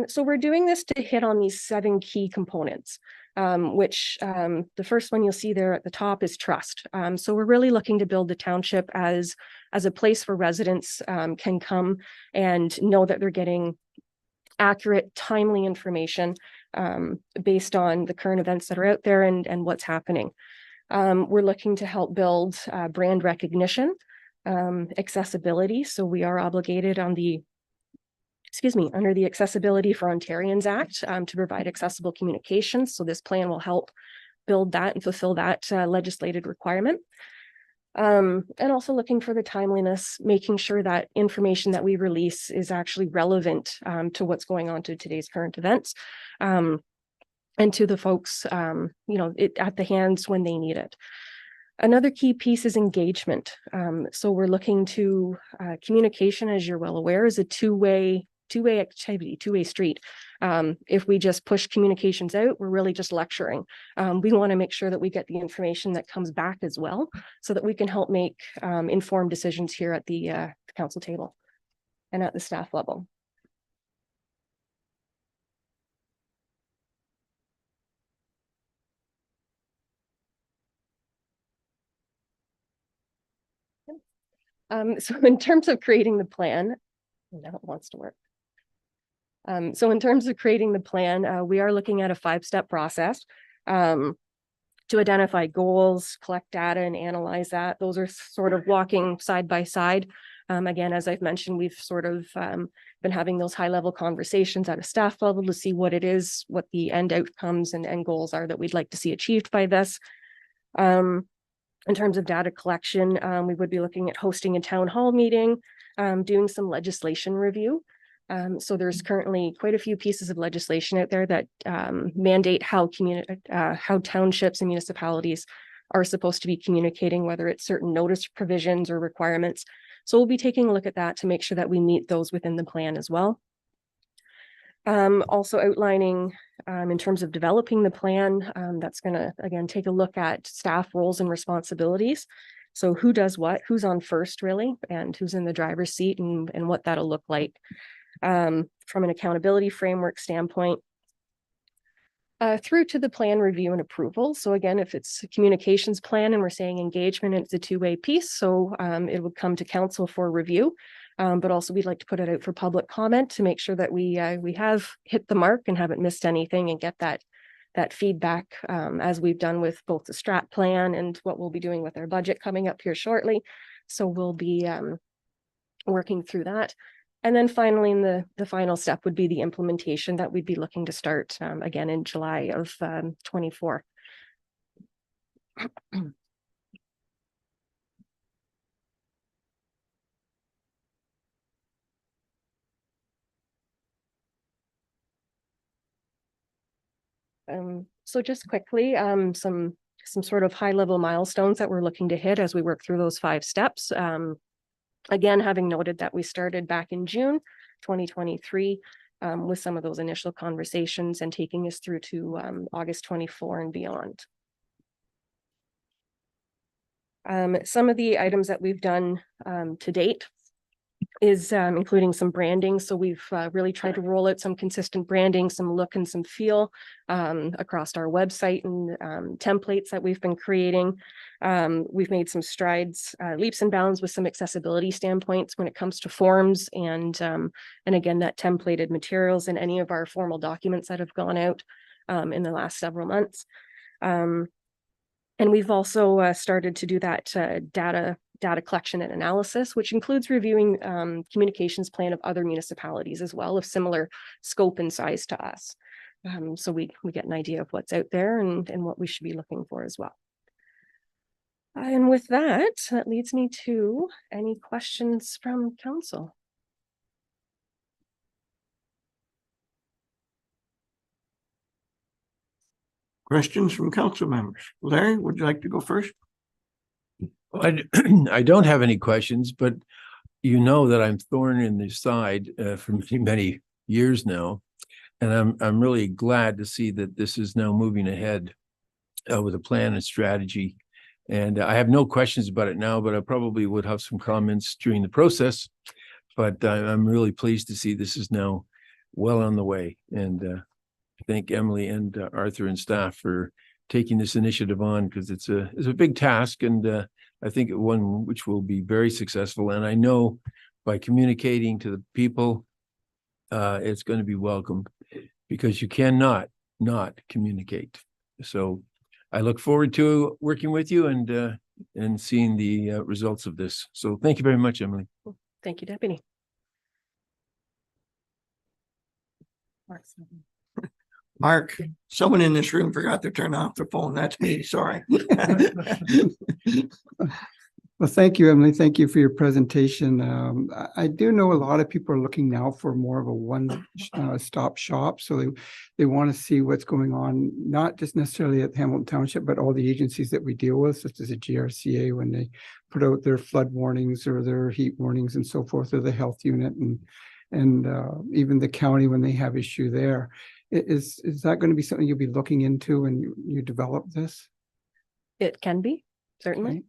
S8: So we're doing this to hit on these 7 key components, which the first one you'll see there at the top is trust. So we're really looking to build the township as a place where residents can come and know that they're getting accurate, timely information based on the current events that are out there and what's happening. We're looking to help build brand recognition, accessibility. So we are obligated on under the Accessibility for Ontarians Act to provide accessible communications. So this plan will help build that and fulfill that legislated requirement. And also looking for the timeliness, making sure that information that we release is actually relevant to what's going on to today's current events, and to the folks, at the hands when they need it. Another key piece is engagement. So we're looking to communication, as you're well aware, is a two-way activity, two-way street. If we just push communications out, we're really just lecturing. We want to make sure that we get the information that comes back as well, so that we can help make informed decisions here at the council table and at the staff level. So in terms of creating the plan, now it wants to work. So in terms of creating the plan, we are looking at a 5-step process to identify goals, collect data, and analyze that. Those are sort of walking side by side. Again, as I've mentioned, we've sort of been having those high-level conversations at a staff level to see what it is, what the end outcomes and goals are that we'd like to see achieved by this. In terms of data collection, we would be looking at hosting a town hall meeting, doing some legislation review. So there's currently quite a few pieces of legislation out there that mandate how townships and municipalities are supposed to be communicating, whether it's certain notice provisions or requirements. So we'll be taking a look at that to make sure that we meet those within the plan as well. Also outlining in terms of developing the plan, that's going to, again, take a look at staff roles and responsibilities. So who does what, who's on first really, and who's in the driver's seat, and what that'll look like. From an accountability framework standpoint, Through to the plan review and approval. So again, if it's a communications plan and we're saying engagement, it's a two-way piece. So it would come to council for review. But also we'd like to put it out for public comment to make sure that we have hit the mark and haven't missed anything, and get that feedback as we've done with both the strat plan and what we'll be doing with our budget coming up here shortly. So we'll be working through that. And then finally, the final step would be the implementation that we'd be looking to start again in July of 24. So just quickly, some sort of high level milestones that we're looking to hit as we work through those 5 steps. Again, having noted that we started back in June 2023 with some of those initial conversations and taking us through to August 24 and beyond. Some of the items that we've done to date is including some branding. So we've really tried to roll out some consistent branding, some look and some feel across our website and templates that we've been creating. We've made some strides, leaps and bounds with some accessibility standpoints when it comes to forms and again, that templated materials in any of our formal documents that have gone out in the last several months. And we've also started to do that data collection and analysis, which includes reviewing communications plan of other municipalities as well, of similar scope and size to us. So we get an idea of what's out there and what we should be looking for as well. And with that leads me to any questions from council.
S1: Questions from council members? Larry, would you like to go first?
S5: I don't have any questions, but you know that I'm thorn in the side for many, many years now. And I'm really glad to see that this is now moving ahead with a plan and strategy. And I have no questions about it now, but I probably would have some comments during the process. But I'm really pleased to see this is now well on the way. And thank Emily and Arthur and staff for taking this initiative on, because it's a big task, and I think one which will be very successful. And I know by communicating to the people, it's going to be welcome, because you cannot not communicate. So I look forward to working with you and seeing the results of this. So thank you very much, Emily.
S8: Thank you, Deputy.
S1: Mark, someone in this room forgot to turn off their phone. That's me. Sorry.
S2: Well, thank you, Emily. Thank you for your presentation. I do know a lot of people are looking now for more of a one-stop shop. So they want to see what's going on, not just necessarily at Hamilton Township, but all the agencies that we deal with, such as the GRCA, when they put out their flood warnings or their heat warnings and so forth, or the health unit, and even the county when they have issue there. Is that going to be something you'll be looking into when you develop this?
S8: It can be, certainly.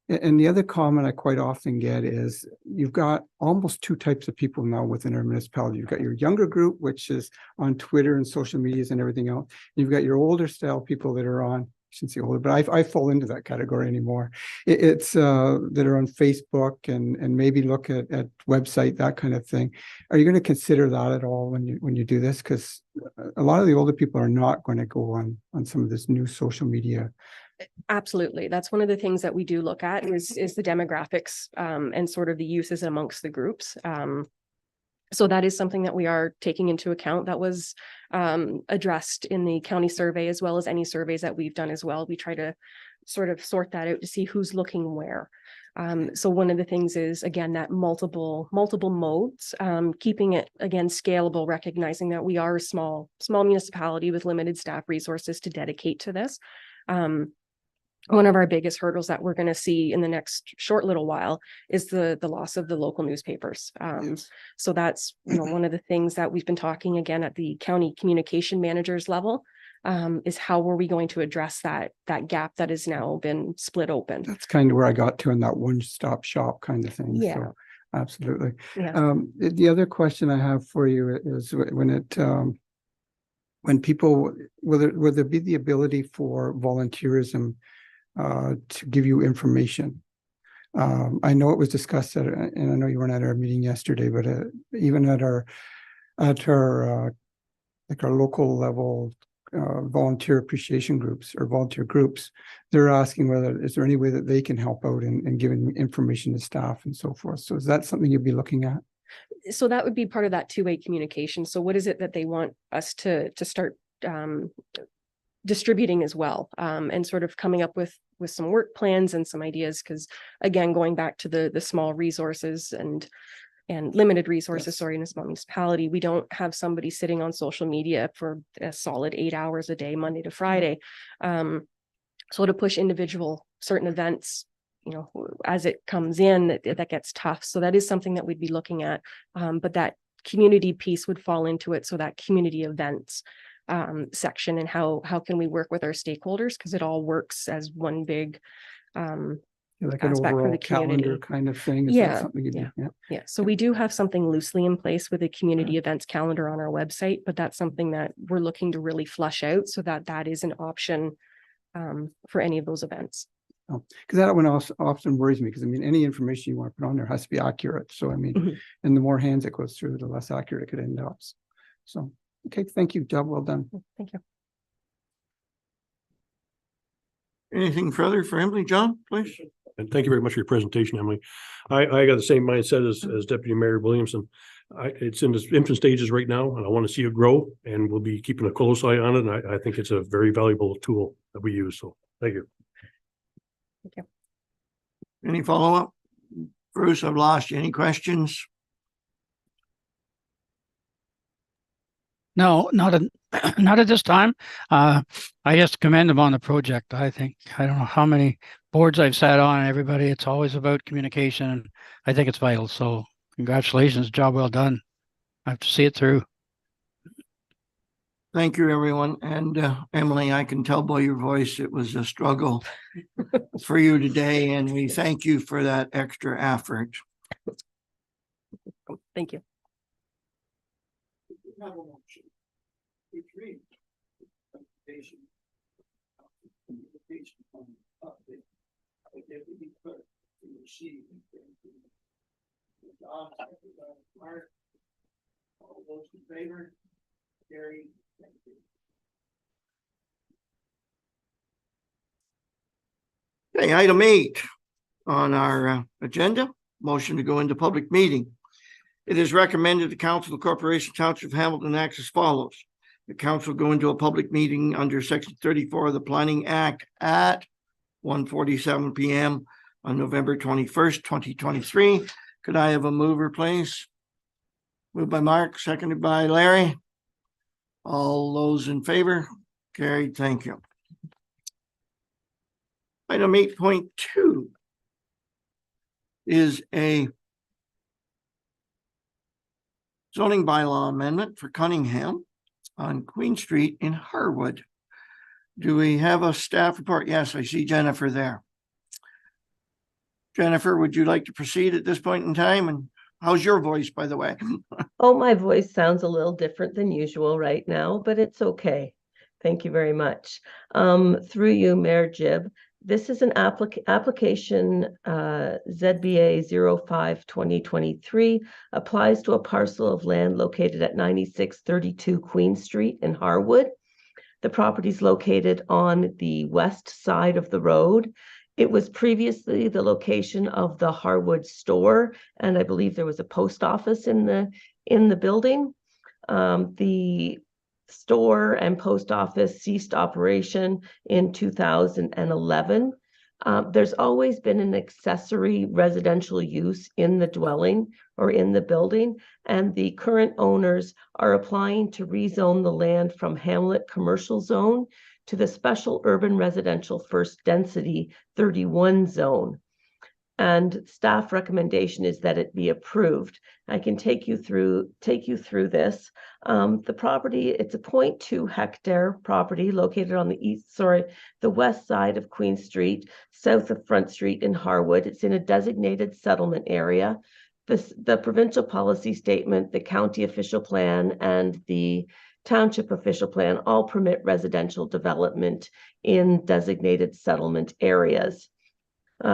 S2: Okay. And the other comment I quite often get is you've got almost 2 types of people now within our municipality. You've got your younger group, which is on Twitter and social medias and everything else. You've got your older style people that are on, I shouldn't say older, but I fall into that category anymore. It's that are on Facebook and maybe look at website, that kind of thing. Are you going to consider that at all when you do this? Because a lot of the older people are not going to go on some of this new social media.
S8: Absolutely. That's one of the things that we do look at is the demographics and sort of the uses amongst the groups. So that is something that we are taking into account. That was addressed in the county survey, as well as any surveys that we've done as well. We try to sort of sort that out to see who's looking where. So one of the things is, again, that multiple modes, keeping it, again, scalable, recognizing that we are a small municipality with limited staff resources to dedicate to this. One of our biggest hurdles that we're going to see in the next short little while is the loss of the local newspapers.
S2: Yes.
S8: So that's one of the things that we've been talking again at the county communication managers level, is how are we going to address that gap that has now been split open.
S2: That's kind of where I got to in that one-stop shop kind of thing.
S8: Yeah.
S2: So, absolutely.
S8: Yeah.
S2: The other question I have for you is when when people, will there be the ability for volunteerism to give you information? I know it was discussed at, and I know you weren't at our meeting yesterday, but even at our like our local level volunteer appreciation groups or volunteer groups, they're asking whether, is there any way that they can help out in giving information to staff and so forth? So is that something you'd be looking at?
S8: So that would be part of that two-way communication. So what is it that they want us to start distributing as well, and sort of coming up with some work plans and some ideas? Because again, going back to the small resources and limited resources,
S2: Yes.
S8: sorry, in a small municipality, we don't have somebody sitting on social media for a solid 8 hours a day, Monday to Friday. So to push individual certain events, you know, as it comes in, that gets tough. So that is something that we'd be looking at. But that community piece would fall into it. So that community events section, and how can we work with our stakeholders? Because it all works as one big
S2: Like an
S8: aspect for
S2: overall
S8: the
S2: calendar
S8: community.
S2: kind of thing? Is
S8: Yeah,
S2: that something you'd be, yeah.
S8: Yeah, so we do have something loosely in place with a community events calendar on our website, but that's something that we're looking to really flush out so that that is an option for any of those events.
S2: Because that one also often worries me, because I mean, any information you want to put on there has to be accurate. So I mean,
S8: Mhm.
S2: and the more hands it goes through, the less accurate it could end up. So, okay, thank you. Job well done.
S8: Thank you.
S1: Anything further for Emily? John, please?
S7: And thank you very much for your presentation, Emily. I got the same mindset as Deputy Mayor Williamson. It's in its infant stages right now, and I want to see it grow, and we'll be keeping a close eye on it. And I think it's a very valuable tool that we use. So thank you.
S1: Any follow-up? Bruce, I've lost you. Any questions?
S6: No, not at this time. I just commend them on the project. I think, I don't know how many boards I've sat on, and everybody, it's always about communication, and I think it's vital. So congratulations, job well done. I have to see it through.
S1: Thank you, everyone. And Emily, I can tell by your voice, it was a struggle for you today, and we thank you for that extra effort.
S8: Thank you.
S1: All those in favor? Carried. Thank you. Okay, item 8 on our agenda, motion to go into public meeting. It is recommended the Council of the Corporation Township of Hamilton acts as follows. The council go into a public meeting under section 34 of the Planning Act at 1:47 p.m. on November 21st, 2023. Could I have a mover, please? Moved by Mark, seconded by Larry. All those in favor? Carried. Thank you. Item 8.2 is a zoning bylaw amendment for Cunningham on Queen Street in Harwood. Do we have a staff report? Yes, I see Jennifer there. Jennifer, would you like to proceed at this point in time? And how's your voice, by the way?
S9: Oh, my voice sounds a little different than usual right now, but it's okay. Thank you very much. Through you, Mayor Jib, this is an application ZBA 05-2023, applies to a parcel of land located at 9632 Queen Street in Harwood. The property is located on the west side of the road. It was previously the location of the Harwood store, and I believe there was a post office in the building. The store and post office ceased operation in 2011. There's always been an accessory residential use in the dwelling or in the building, and the current owners are applying to rezone the land from Hamlet Commercial Zone to the Special Urban Residential First Density 31 zone. And staff recommendation is that it be approved. I can take you through this. The property, it's a 0.2 hectare property located on the west side of Queen Street, south of Front Street in Harwood. It's in a designated settlement area. The provincial policy statement, the county official plan, and the township official plan all permit residential development in designated settlement areas.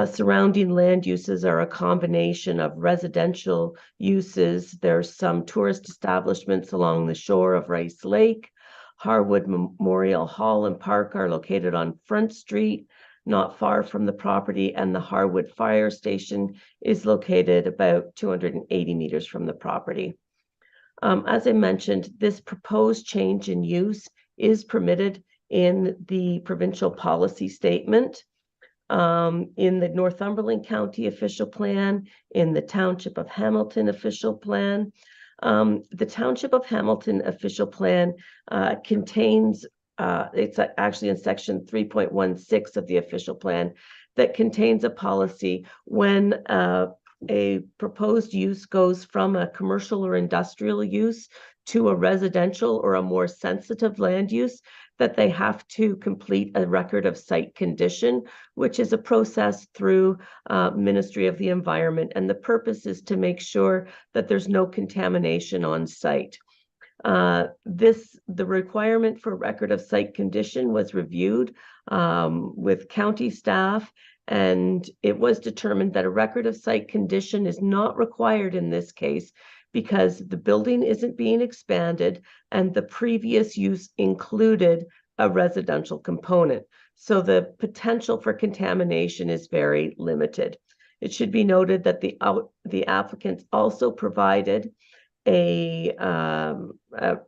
S9: Surrounding land uses are a combination of residential uses. There's some tourist establishments along the shore of Rice Lake. Harwood Memorial Hall and Park are located on Front Street, not far from the property, and the Harwood Fire Station is located about 280 meters from the property. As I mentioned, this proposed change in use is permitted in the provincial policy statement, in the Northumberland County official plan, in the Township of Hamilton official plan. The Township of Hamilton official plan contains, it's actually in section 3.16 of the official plan, that contains a policy when a proposed use goes from a commercial or industrial use to a residential or a more sensitive land use, that they have to complete a record of site condition, which is a process through Ministry of the Environment. And the purpose is to make sure that there's no contamination on site. The requirement for record of site condition was reviewed with county staff, and it was determined that a record of site condition is not required in this case because the building isn't being expanded and the previous use included a residential component. So the potential for contamination is very limited. It should be noted that the applicants also provided an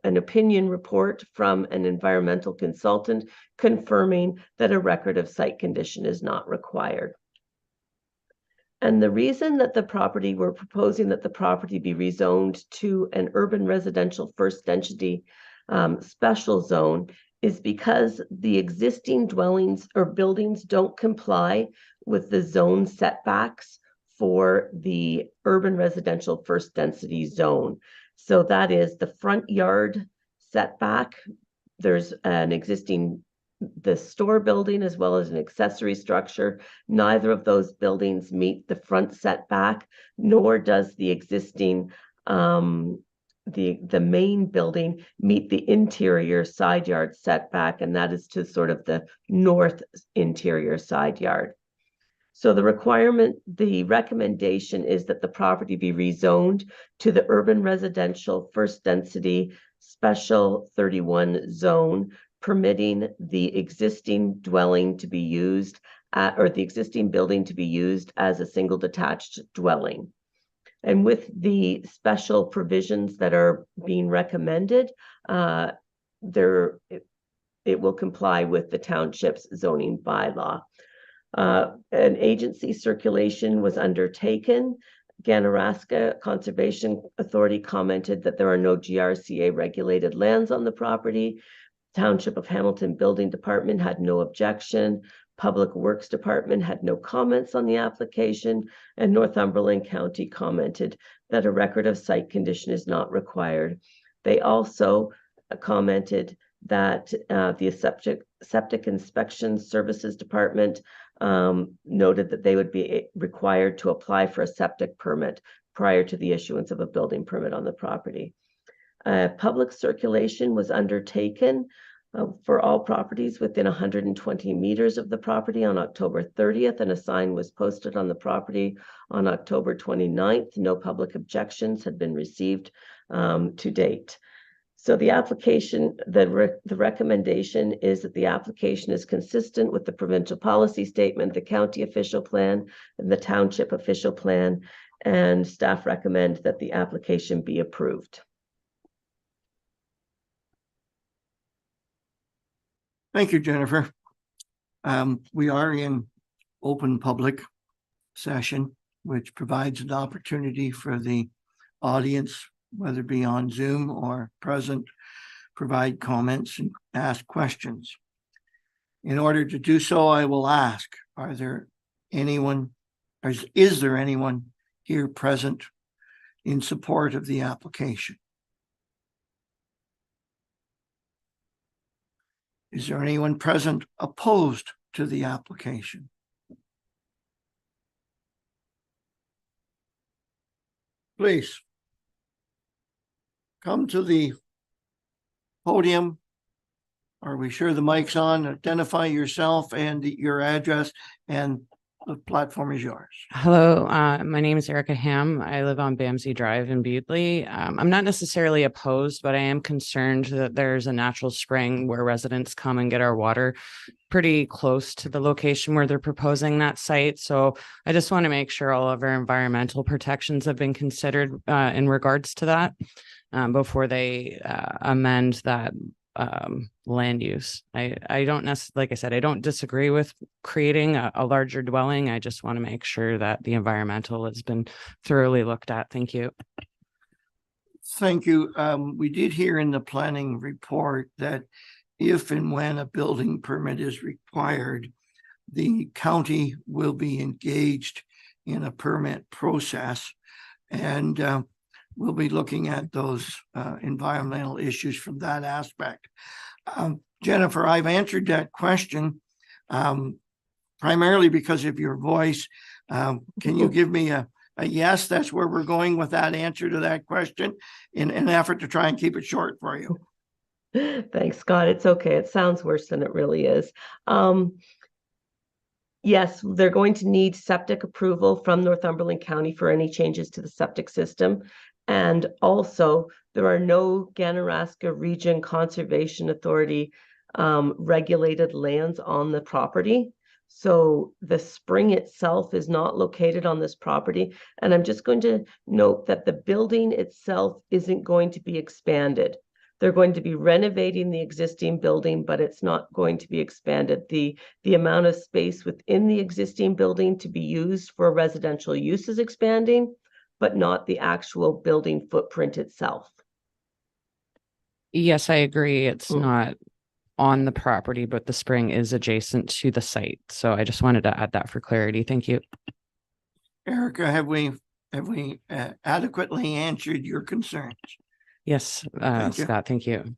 S9: opinion report from an environmental consultant confirming that a record of site condition is not required. And the reason that we're proposing that the property be rezoned to an urban residential first density special zone is because the existing dwellings or buildings don't comply with the zone setbacks for the urban residential first density zone. So that is the front yard setback. There's an existing the store building as well as an accessory structure. Neither of those buildings meet the front setback, nor does the existing the main building meet the interior side yard setback, and that is to sort of the north interior side yard. So the recommendation is that the property be rezoned to the urban residential first density special 31 zone, permitting the existing dwelling to be used or the existing building to be used as a single detached dwelling. And with the special provisions that are being recommended, it will comply with the township's zoning bylaw. An agency circulation was undertaken. Ganaraska Conservation Authority commented that there are no GRCA regulated lands on the property. Township of Hamilton Building Department had no objection. Public Works Department had no comments on the application, and Northumberland County commented that a record of site condition is not required. They also commented that the Septic Inspection Services Department noted that they would be required to apply for a septic permit prior to the issuance of a building permit on the property. Public circulation was undertaken for all properties within 120 meters of the property on October 30th, and a sign was posted on the property on October 29th. No public objections had been received to date. So the application, the recommendation is that the application is consistent with the provincial policy statement, the county official plan, and the township official plan, and staff recommend that the application be approved.
S1: Thank you, Jennifer. We are in open public session, which provides an opportunity for the audience, whether it be on Zoom or present, provide comments and ask questions. In order to do so, I will ask, is there anyone here present in support of the application? Is there anyone present opposed to the application? Please come to the podium. Are we sure the mic's on? Identify yourself and your address, and the platform is yours.
S10: Hello, my name is Erica Ham. I live on Bamsey Drive in Butley. I'm not necessarily opposed, but I am concerned that there's a natural spring where residents come and get our water pretty close to the location where they're proposing that site. So I just want to make sure all of our environmental protections have been considered in regards to that before they amend that land use. I don't necessarily, like I said, I don't disagree with creating a larger dwelling. I just want to make sure that the environmental has been thoroughly looked at. Thank you.
S1: Thank you. We did hear in the planning report that if and when a building permit is required, the county will be engaged in a permit process, and we'll be looking at those environmental issues from that aspect. Jennifer, I've answered that question primarily because of your voice. Can you give me a yes? That's where we're going with that answer to that question in an effort to try and keep it short for you.
S9: Thanks, Scott. It's okay. It sounds worse than it really is. Yes, they're going to need septic approval from Northumberland County for any changes to the septic system. And also, there are no Ganaraska Region Conservation Authority regulated lands on the property. So the spring itself is not located on this property. And I'm just going to note that the building itself isn't going to be expanded. They're going to be renovating the existing building, but it's not going to be expanded. The amount of space within the existing building to be used for residential use is expanding, but not the actual building footprint itself.
S10: Yes, I agree. It's not on the property, but the spring is adjacent to the site. So I just wanted to add that for clarity. Thank you.
S1: Erica, have we adequately answered your concerns?
S10: Yes,
S1: Thank you.
S10: Scott, thank you.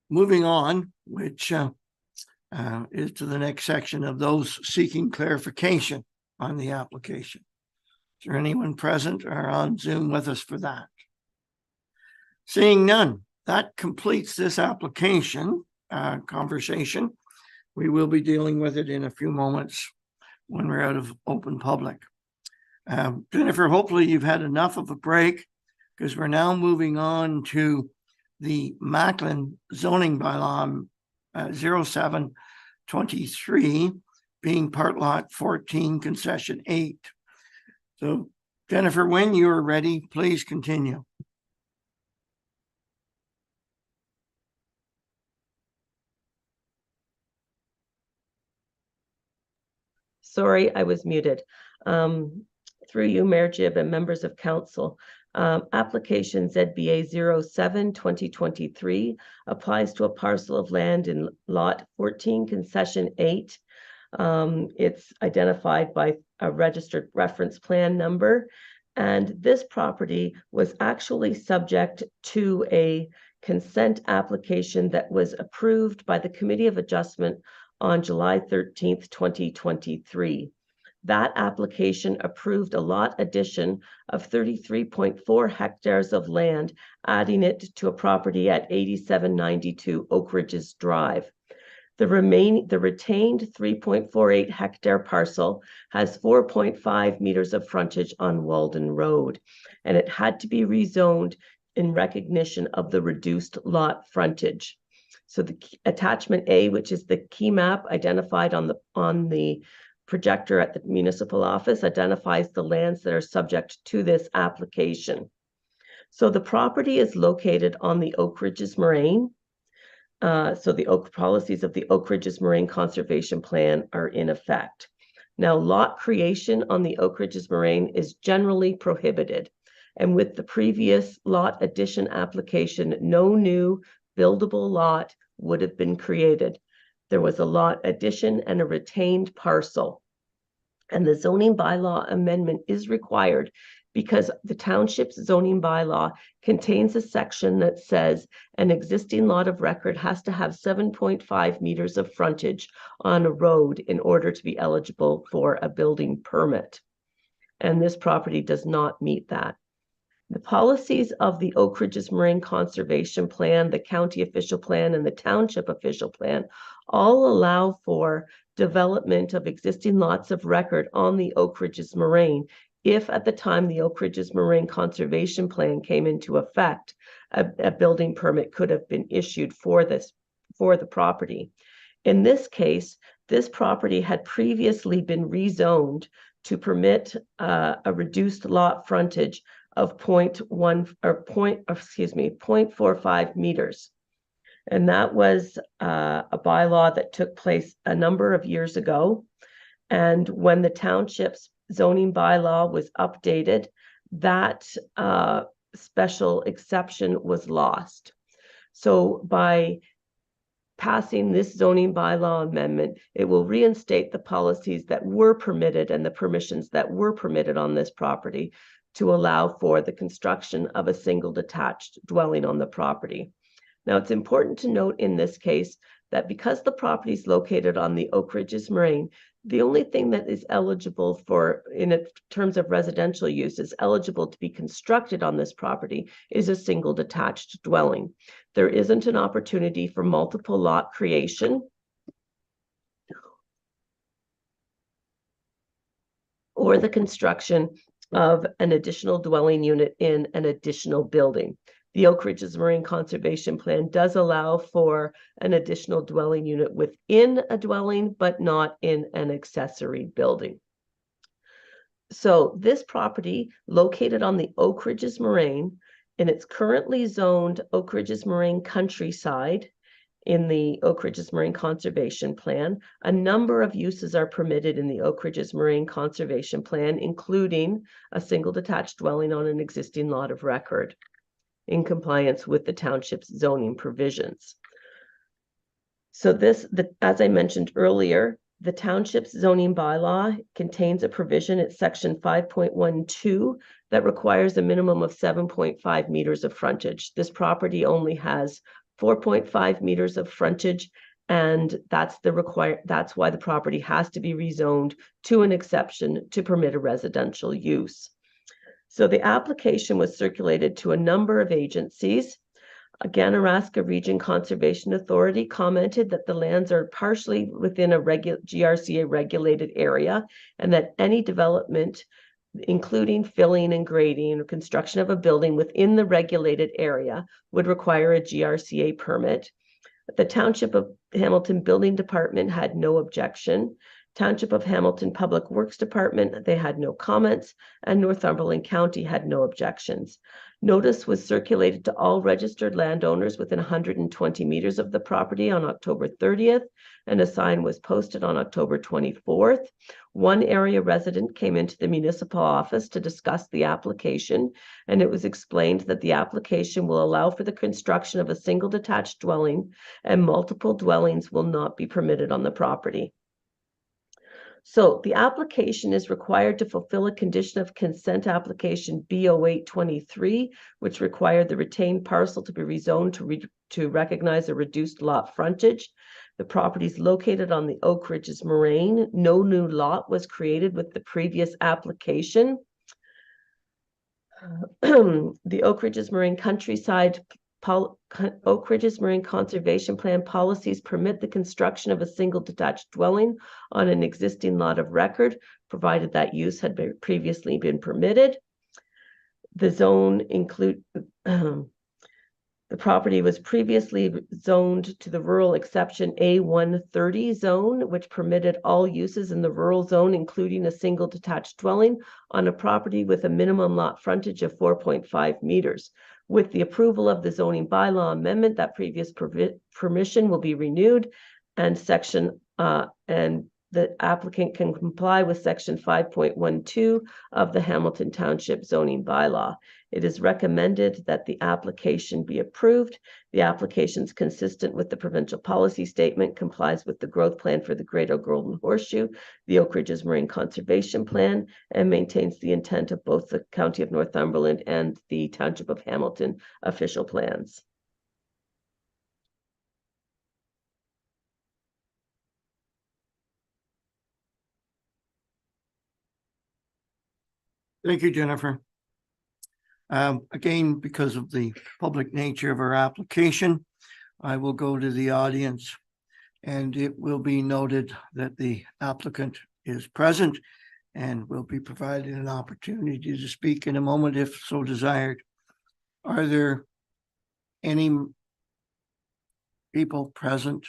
S1: Moving on, which is to the next section of those seeking clarification on the application. Is there anyone present or on Zoom with us for that? Seeing none, that completes this application conversation. We will be dealing with it in a few moments when we're out of open public. Jennifer, hopefully you've had enough of a break, because we're now moving on to the Macklin zoning bylaw 0723, being part lot 14, concession 8. So Jennifer, when you're ready, please continue.
S9: Sorry, I was muted. Through you, Mayor Jibb and members of council. Application ZBA 07-2023 applies to a parcel of land in lot 14, concession 8. It's identified by a registered reference plan number. And this property was actually subject to a consent application that was approved by the Committee of Adjustment on July 13th, 2023. That application approved a lot addition of 33.4 hectares of land, adding it to a property at 8792 Oak Ridges Drive. The retained 3.48 hectare parcel has 4.5 meters of frontage on Walden Road, and it had to be rezoned in recognition of the reduced lot frontage. So the attachment A, which is the key map identified on the projector at the municipal office, identifies the lands that are subject to this application. So the property is located on the Oak Ridges Moraine. So the policies of the Oak Ridges Moraine Conservation Plan are in effect. Now, lot creation on the Oak Ridges Moraine is generally prohibited. And with the previous lot addition application, no new buildable lot would have been created. There was a lot addition and a retained parcel. And the zoning bylaw amendment is required because the township's zoning bylaw contains a section that says an existing lot of record has to have 7.5 meters of frontage on a road in order to be eligible for a building permit. And this property does not meet that. The policies of the Oak Ridges Marine Conservation Plan, the county official plan, and the township official plan all allow for development of existing lots of record on the Oak Ridges Moraine if at the time the Oak Ridges Marine Conservation Plan came into effect, a building permit could have been issued for the property. In this case, this property had previously been rezoned to permit a reduced lot frontage of 0.45 meters. And that was a bylaw that took place a number of years ago. And when the township's zoning bylaw was updated, that special exception was lost. So by passing this zoning bylaw amendment, it will reinstate the policies that were permitted and the permissions that were permitted on this property to allow for the construction of a single detached dwelling on the property. Now, it's important to note in this case that because the property is located on the Oak Ridges Moraine, the only thing that is eligible for, in terms of residential use, is eligible to be constructed on this property is a single detached dwelling. There isn't an opportunity for multiple lot creation or the construction of an additional dwelling unit in an additional building. The Oak Ridges Marine Conservation Plan does allow for an additional dwelling unit within a dwelling, but not in an accessory building. So this property located on the Oak Ridges Moraine, and it's currently zoned Oak Ridges Moraine Countryside in the Oak Ridges Marine Conservation Plan. A number of uses are permitted in the Oak Ridges Marine Conservation Plan, including a single detached dwelling on an existing lot of record, in compliance with the township's zoning provisions. So as I mentioned earlier, the township's zoning bylaw contains a provision at section 5.12 that requires a minimum of 7.5 meters of frontage. This property only has 4.5 meters of frontage, and that's why the property has to be rezoned to an exception to permit a residential use. So the application was circulated to a number of agencies. Again, Araska Region Conservation Authority commented that the lands are partially within a GRCA regulated area, and that any development, including filling and grading or construction of a building within the regulated area, would require a GRCA permit. The Township of Hamilton Building Department had no objection. Township of Hamilton Public Works Department, they had no comments, and Northumberland County had no objections. Notice was circulated to all registered landowners within 120 meters of the property on October 30th, and a sign was posted on October 24th. One area resident came into the municipal office to discuss the application, and it was explained that the application will allow for the construction of a single detached dwelling, and multiple dwellings will not be permitted on the property. So the application is required to fulfill a condition of consent application B0823, which required the retained parcel to be rezoned to recognize a reduced lot frontage. The property is located on the Oak Ridges Moraine. No new lot was created with the previous application. The Oak Ridges Marine Countryside Oak Ridges Marine Conservation Plan policies permit the construction of a single detached dwelling on an existing lot of record, provided that use had previously been permitted. The zone the property was previously zoned to the rural exception A130 zone, which permitted all uses in the rural zone, including a single detached dwelling on a property with a minimum lot frontage of 4.5 meters. With the approval of the zoning bylaw amendment, that previous permission will be renewed, and the applicant can comply with section 5.12 of the Hamilton Township zoning bylaw. It is recommended that the application be approved. The application is consistent with the provincial policy statement, complies with the growth plan for the Greater Golden Horseshoe, the Oak Ridges Marine Conservation Plan, and maintains the intent of both the County of Northumberland and the Township of Hamilton official plans.
S1: Thank you, Jennifer. Again, because of the public nature of our application, I will go to the audience and it will be noted that the applicant is present and will be provided an opportunity to speak in a moment if so desired. Are there any people present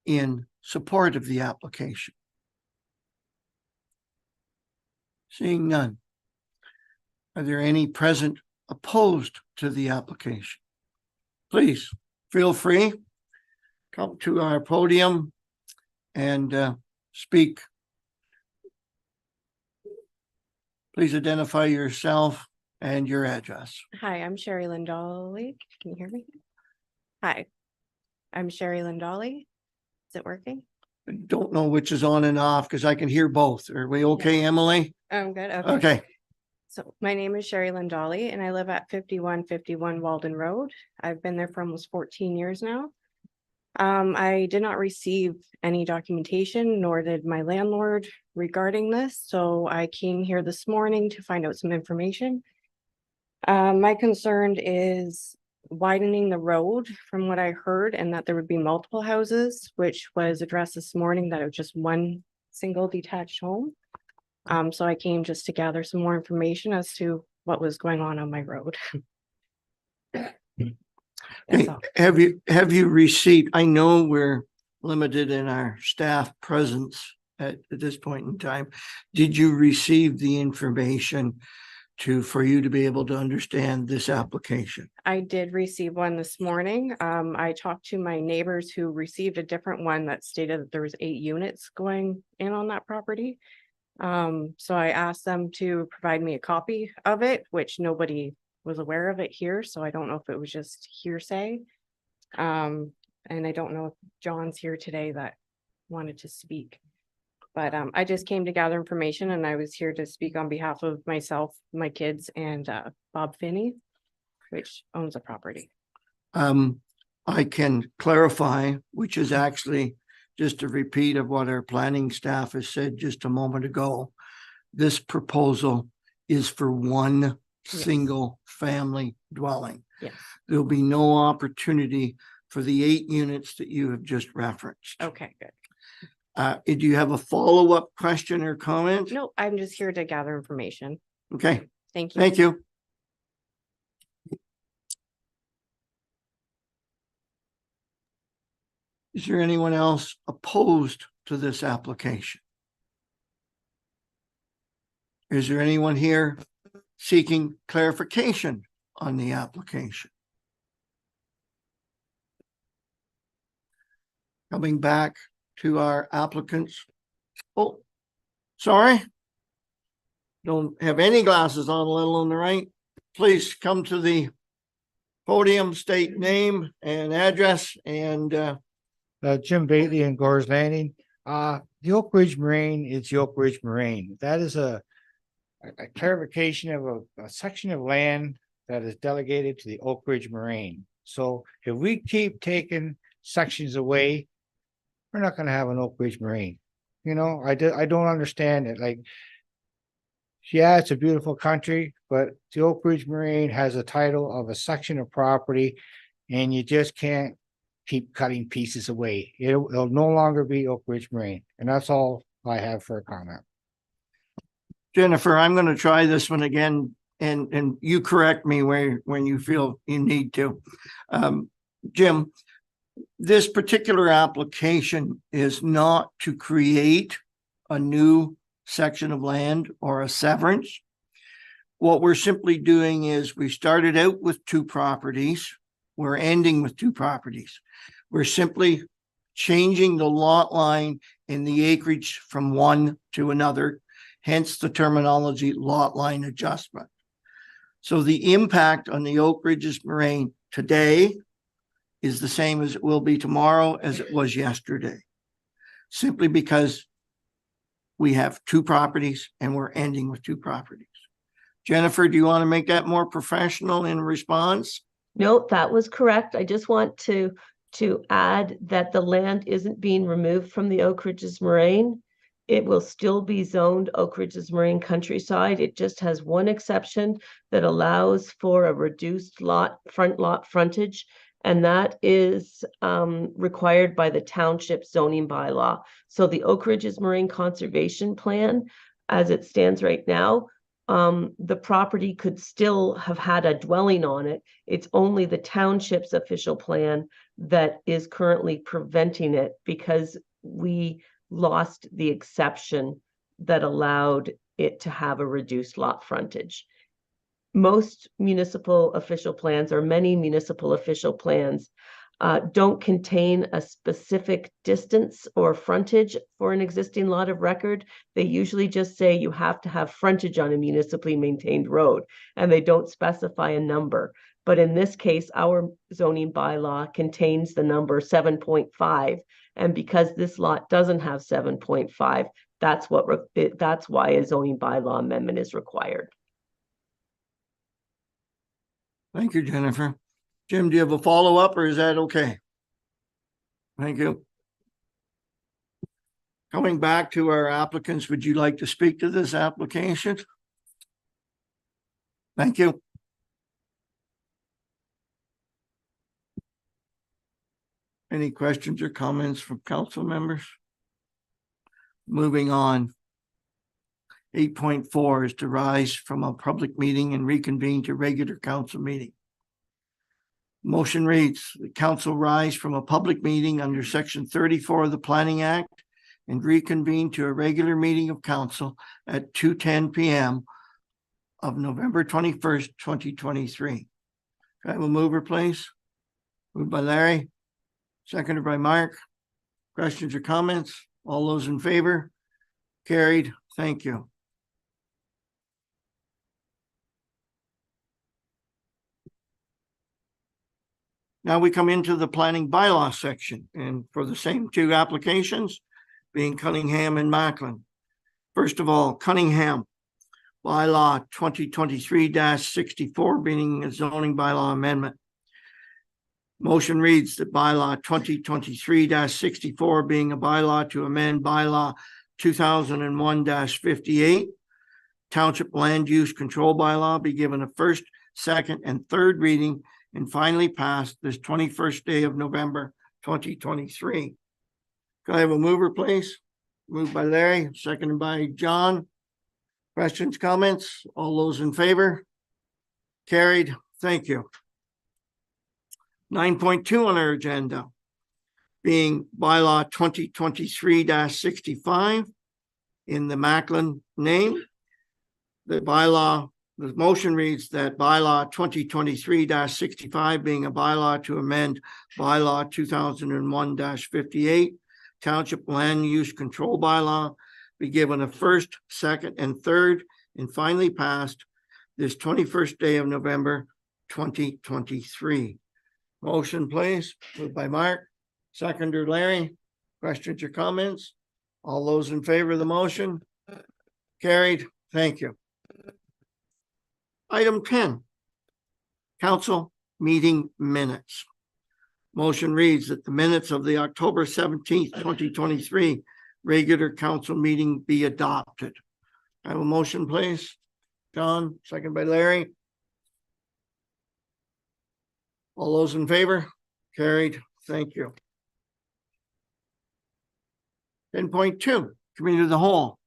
S1: in support of the application? Seeing none. Are there any present opposed to the application? Please feel free, come to our podium and speak. Please identify yourself and your address.
S11: Hi, I'm Sherry Lindolly. Can you hear me? Hi, I'm Sherry Lindolly. Is it working?
S1: I don't know which is on and off because I can hear both. Are we okay, Emily?
S11: I'm good.
S1: Okay.
S11: So my name is Sherry Lindolly and I live at 5151 Walden Road. I've been there for almost 14 years now. I did not receive any documentation, nor did my landlord regarding this. So I came here this morning to find out some information. My concern is widening the road from what I heard, and that there would be multiple houses, which was addressed this morning, that it was just one single detached home. So I came just to gather some more information as to what was going on my road. That's all.
S1: Have you received, I know we're limited in our staff presence at this point in time. Did you receive the information for you to be able to understand this application?
S11: I did receive one this morning. I talked to my neighbors who received a different one that stated that there was 8 units going in on that property. So I asked them to provide me a copy of it, which nobody was aware of it here. So I don't know if it was just hearsay. And I don't know if John's here today that wanted to speak. But I just came to gather information and I was here to speak on behalf of myself, my kids, and Bob Finney, which owns a property.
S1: I can clarify, which is actually just a repeat of what our planning staff has said just a moment ago. This proposal is for one single family dwelling.
S11: Yes.
S1: There'll be no opportunity for the 8 units that you have just referenced.
S11: Okay, good.
S1: Do you have a follow-up question or comment?
S11: No, I'm just here to gather information.
S1: Okay,
S11: Thank you.
S1: thank you. Is there anyone else opposed to this application? Is there anyone here seeking clarification on the application? Coming back to our applicants. Oh, sorry. Don't have any glasses on, let alone the right. Please come to the podium, state name and address, and
S12: Jim Bately and Gore's Landing. The Oak Ridge Moraine is the Oak Ridge Moraine. That is a clarification of a section of land that is delegated to the Oak Ridge Moraine. So if we keep taking sections away, we're not going to have an Oak Ridge Moraine. You know, I don't understand it. Like, yeah, it's a beautiful country, but the Oak Ridge Moraine has a title of a section of property, and you just can't keep cutting pieces away. It'll no longer be Oak Ridge Moraine, and that's all I have for a comment.
S1: Jennifer, I'm going to try this one again, and you correct me when you feel you need to. Jim, this particular application is not to create a new section of land or a severance. What we're simply doing is we started out with 2 properties. We're ending with 2 properties. We're simply changing the lot line in the acreage from one to another, hence the terminology lot line adjustment. So the impact on the Oak Ridges Moraine today is the same as it will be tomorrow as it was yesterday, simply because we have 2 properties and we're ending with 2 properties. Jennifer, do you want to make that more professional in response?
S9: No, that was correct. I just want to add that the land isn't being removed from the Oak Ridges Moraine. it will still be zoned Oak Ridges Marine Countryside. It just has one exception that allows for a reduced front lot frontage, and that is required by the township zoning bylaw. So the Oak Ridges Marine Conservation Plan, as it stands right now, the property could still have had a dwelling on it. It's only the township's official plan that is currently preventing it, because we lost the exception that allowed it to have a reduced lot frontage. Most municipal official plans, or many municipal official plans, don't contain a specific distance or frontage for an existing lot of record. They usually just say you have to have frontage on a municipally maintained road, and they don't specify a number. But in this case, our zoning bylaw contains the number 7.5. And because this lot doesn't have 7.5, that's why a zoning bylaw amendment is required.
S1: Thank you, Jennifer. Jim, do you have a follow-up, or is that okay? Thank you. Coming back to our applicants, would you like to speak to this application? Thank you. Any questions or comments from council members? Moving on. 8.4 is to rise from a public meeting and reconvene to regular council meeting. Motion reads, the council rise from a public meeting under section 34 of the Planning Act and reconvene to a regular meeting of council at 2:10 p.m. of November 21st, 2023. Can I have a mover, please? Moved by Larry, seconded by Mark. Questions or comments? All those in favor? Carried. Thank you. Now we come into the planning bylaw section, and for the same two applications, being Cunningham and Macklin. First of all, Cunningham, bylaw 2023-64, being a zoning bylaw amendment. Motion reads that bylaw 2023-64 being a bylaw to amend bylaw 2001-58, township land use control bylaw, be given a first, second, and third reading and finally passed this 21st day of November 2023. Can I have a mover, please? Moved by Larry, seconded by John. Questions, comments? All those in favor? Carried. Thank you. 9.2 on our agenda being bylaw 2023-65 in the Macklin name. The motion reads that bylaw 2023-65 being a bylaw to amend bylaw 2001-58 township land use control bylaw be given a first, second, and third and finally passed this 21st day of November 2023. Motion, please. Moved by Mark, seconder Larry. Questions or comments? All those in favor of the motion? Carried. Thank you. Item 10, council meeting minutes. Motion reads that the minutes of the October 17th, 2023 regular council meeting be adopted. I have a motion, please. John, second by Larry. All those in favor? Carried. Thank you. 10.2, committee of the whole.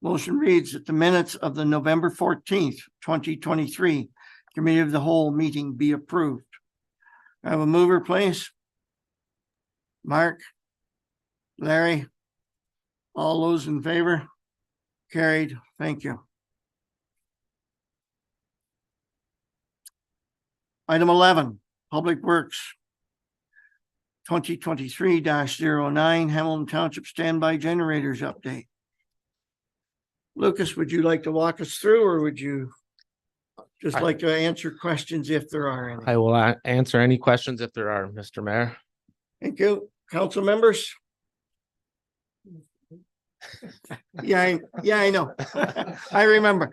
S1: Motion reads that the minutes of the November 14th, 2023 committee of the whole meeting be approved. I have a mover, please. Mark, Larry, all those in favor? Carried. Thank you. Item 11, Public Works 2023-09 Hamilton Township Standby Generators Update. Lucas, would you like to walk us through, or would you just like to answer questions if there are any?
S13: I will answer any questions if there are, Mr. Mayor.
S1: Thank you. Council members? Yeah, I know. I remember.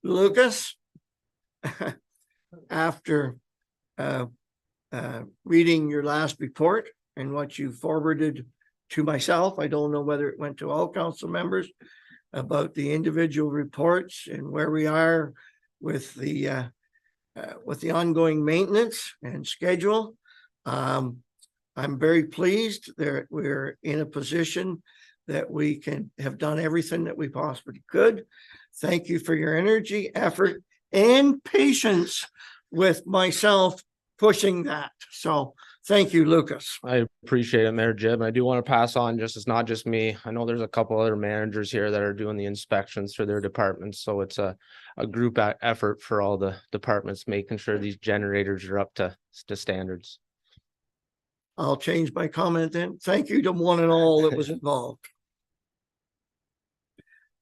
S1: Lucas, after reading your last report and what you forwarded to myself. I don't know whether it went to all council members about the individual reports and where we are with the ongoing maintenance and schedule. I'm very pleased that we're in a position that we can have done everything that we possibly could. Thank you for your energy, effort, and patience with myself pushing that. So thank you, Lucas.
S13: I appreciate it, Mayor Jib. I do want to pass on, just it's not just me. I know there's a couple other managers here that are doing the inspections for their departments. So it's a group effort for all the departments, making sure these generators are up to standards.
S1: I'll change my comment then. Thank you to one and all that was involved.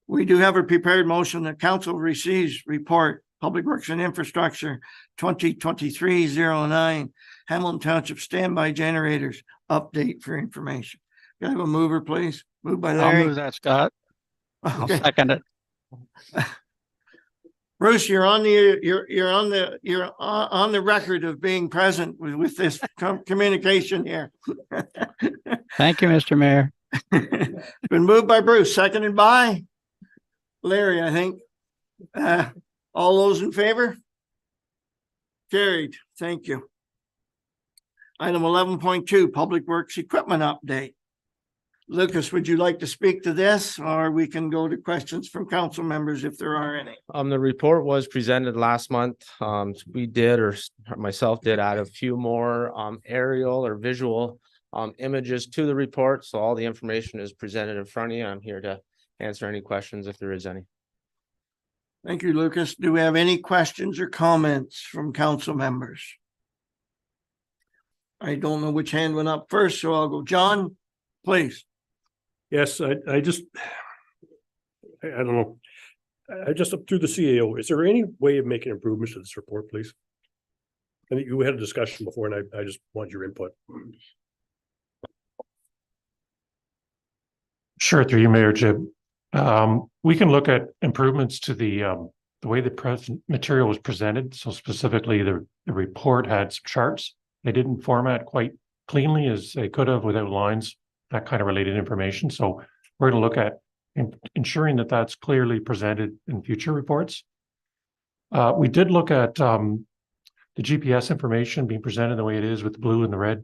S1: We do have a prepared motion that council receives report Public Works and Infrastructure 2023-09 Hamilton Township standby generators update for information. Can I have a mover, please? Moved by
S6: I'll
S1: Larry.
S6: move that, Scott. I'll
S1: Okay.
S6: second it.
S1: Bruce, you're on the record of being present with this communication here.
S6: Thank you, Mr. Mayor.
S1: Been moved by Bruce, seconded by Larry, I think. All those in favor? Carried. Thank you. Item 11.2, Public Works Equipment Update. Lucas, would you like to speak to this, or we can go to questions from council members if there are any?
S13: The report was presented last month. We did, or myself did, add a few more aerial or visual images to the report. So all the information is presented in front of you. I'm here to answer any questions if there is any.
S1: Thank you, Lucas. Do we have any questions or comments from council members? I don't know which hand went up first, so I'll go. John, please.
S7: Yes, I don't know. I just up through the CAO. Is there any way of making improvements to this report, please? I think we had a discussion before and I just want your input.
S14: Sure, through you, Mayor Jib. We can look at improvements to the way the present material was presented. So specifically, the report had some charts. They didn't format quite cleanly as they could have without lines, that kind of related information. So we're going to look at ensuring that that's clearly presented in future reports. We did look at the GPS information being presented the way it is with the blue and the red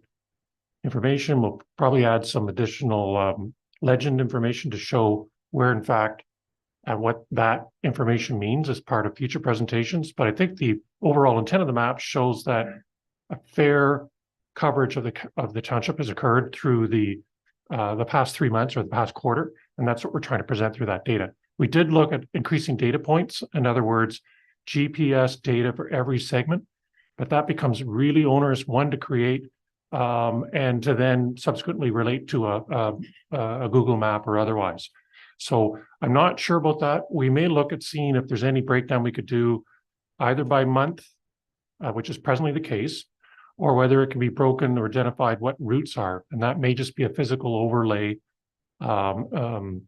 S14: information. We'll probably add some additional legend information to show where, in fact, and what that information means as part of future presentations. But I think the overall intent of the map shows that a fair coverage of the township has occurred through the past 3 months or the past quarter, and that's what we're trying to present through that data. We did look at increasing data points, in other words, GPS data for every segment, but that becomes really onerous, one, to create and to then subsequently relate to a Google map or otherwise. So I'm not sure about that. We may look at seeing if there's any breakdown we could do either by month, which is presently the case, or whether it can be broken or identified what routes are. And that may just be a physical overlay. In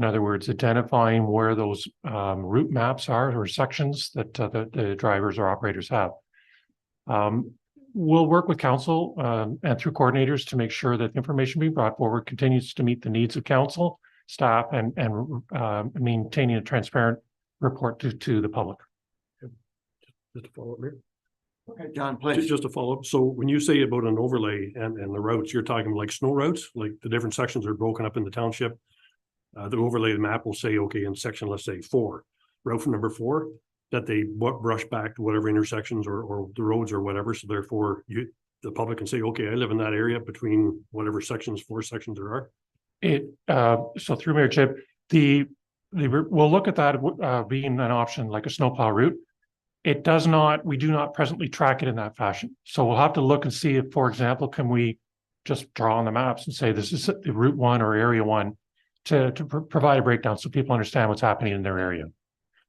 S14: other words, identifying where those route maps are or sections that the drivers or operators have. We'll work with council and through coordinators to make sure that the information being brought forward continues to meet the needs of council, staff, and maintaining a transparent report to the public.
S7: Just a follow up here.
S1: Okay, John, please.
S7: Just a follow up. So when you say about an overlay and the routes, you're talking like snow routes, like the different sections are broken up in the township. The overlay the map will say, okay, in section, let's say 4, route number 4, that they brush back to whatever intersections or the roads or whatever. So therefore the public can say, okay, I live in that area between whatever sections, 4 sections there are.
S14: So through Mayor Chip, we'll look at that being an option like a snowplow route. We do not presently track it in that fashion. So we'll have to look and see if, for example, can we just draw on the maps and say this is the Route 1 or Area 1 to provide a breakdown so people understand what's happening in their area.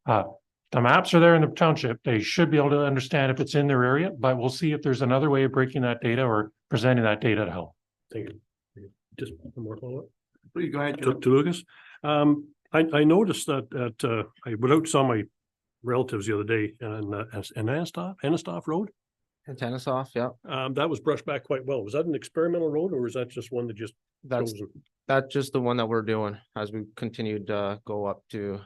S14: The maps are there in the township. They should be able to understand if it's in their area, but we'll see if there's another way of breaking that data or presenting that data to help.
S7: Thank you. Just one more follow up.
S1: Please go ahead.
S7: To Lucas. I noticed that I went out and saw my relatives the other day on Anastov Road.
S13: Antennas off, yeah.
S7: That was brushed back quite well. Was that an experimental road or is that just one that just
S13: That's
S7: chosen?
S13: that's just the one that we're doing as we continued to go up the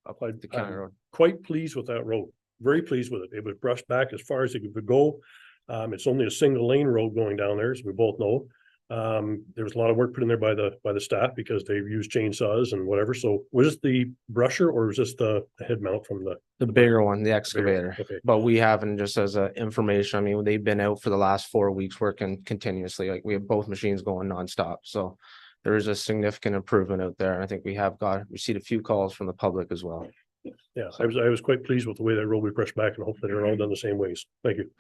S13: county
S7: I'm
S13: road.
S7: quite pleased with that road. Very pleased with it. It was brushed back as far as it could go. It's only a single lane road going down there, as we both know. There was a lot of work put in there by the staff because they used chainsaws and whatever. So was this the brusher or was this the head mount from the
S13: Bigger one, the excavator.
S7: Okay.
S13: But we haven't, just as a information, I mean, they've been out for the last 4 weeks working continuously. Like we have both machines going nonstop. So there is a significant improvement out there. And I think we have received a few calls from the public as well.
S7: Yeah, I was quite pleased with the way that road was brushed back and hopefully they're all done the same ways. Thank you.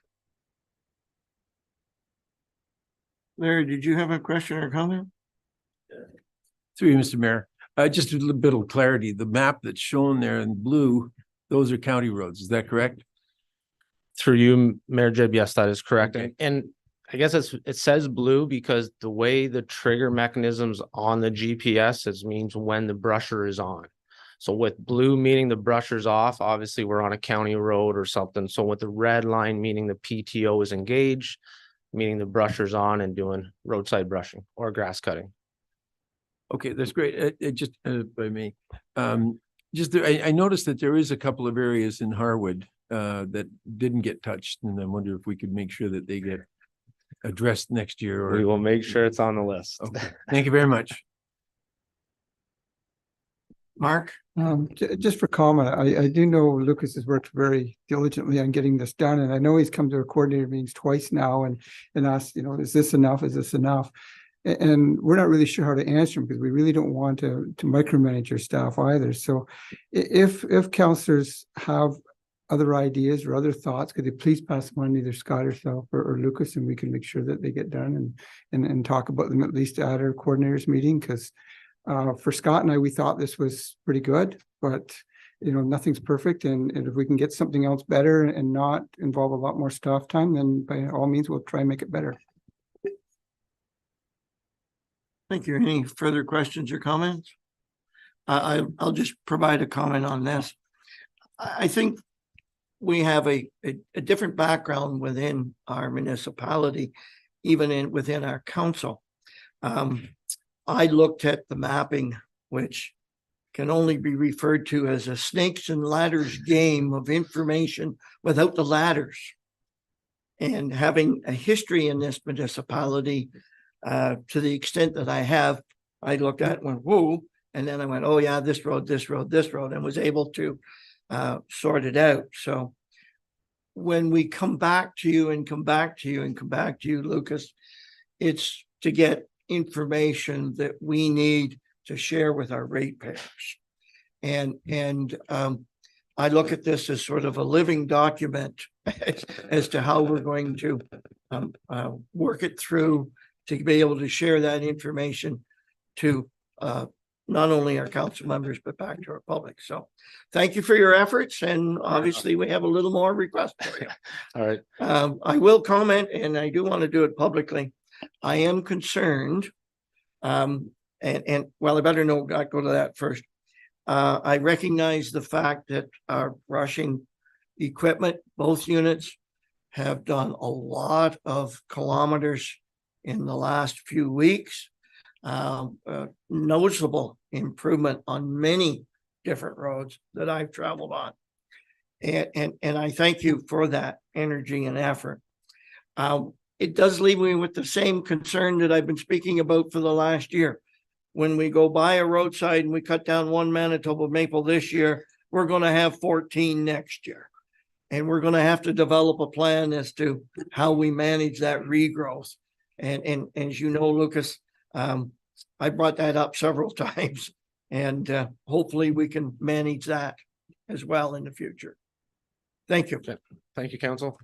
S1: Larry, did you have a question or comment?
S5: Through you, Mr. Mayor, just a little bit of clarity. The map that's shown there in blue, those are county roads. Is that correct?
S13: Through you, Mayor Jib, yes, that is correct.
S5: Okay.
S13: And I guess it says blue because the way the trigger mechanisms on the GPS means when the brusher is on. So with blue meaning the brusher's off, obviously we're on a county road or something. So with the red line meaning the PTO is engaged, meaning the brusher's on and doing roadside brushing or grass cutting.
S5: Okay, that's great. It just by me. I noticed that there is a couple of areas in Harwood that didn't get touched, and I wonder if we could make sure that they get addressed next year.
S13: We will make sure it's on the list.
S5: Okay. Thank you very much.
S1: Mark?
S2: Just for comment, I do know Lucas has worked very diligently on getting this done, and I know he's come to our coordinator meetings twice now and asked, is this enough? Is this enough? And we're not really sure how to answer him because we really don't want to micromanage your staff either. So if councillors have other ideas or other thoughts, could they please pass them on to either Scott herself or Lucas, and we can make sure that they get done and talk about them at least at our coordinators meeting, because for Scott and I, we thought this was pretty good, but nothing's perfect. And if we can get something else better and not involve a lot more staff time, then by all means, we'll try and make it better.
S1: Thank you. Any further questions or comments? I'll just provide a comment on this. I think we have a different background within our municipality, even within our council. I looked at the mapping, which can only be referred to as a snakes and ladders game of information without the ladders. And having a history in this municipality, to the extent that I have, I looked at it and went, whoa, and then I went, oh yeah, this road, and was able to sort it out. So when we come back to you, Lucas, it's to get information that we need to share with our ratepayers. And I look at this as sort of a living document as to how we're going to work it through to be able to share that information to not only our council members, but back to our public. So thank you for your efforts. And obviously we have a little more request for you.
S13: All right.
S1: I will comment, and I do want to do it publicly. I am concerned, and well, I better go to that first. I recognize the fact that our brushing equipment, both units, have done a lot of kilometers in the last few weeks. Noticeable improvement on many different roads that I've traveled on. And I thank you for that energy and effort. It does leave me with the same concern that I've been speaking about for the last year. When we go by a roadside and we cut down one Manitoba maple this year, we're going to have 14 next year. And we're going to have to develop a plan as to how we manage that regrowth. And as you know, Lucas, I brought that up several times, and hopefully we can manage that as well in the future. Thank you.
S13: Thank you, Council.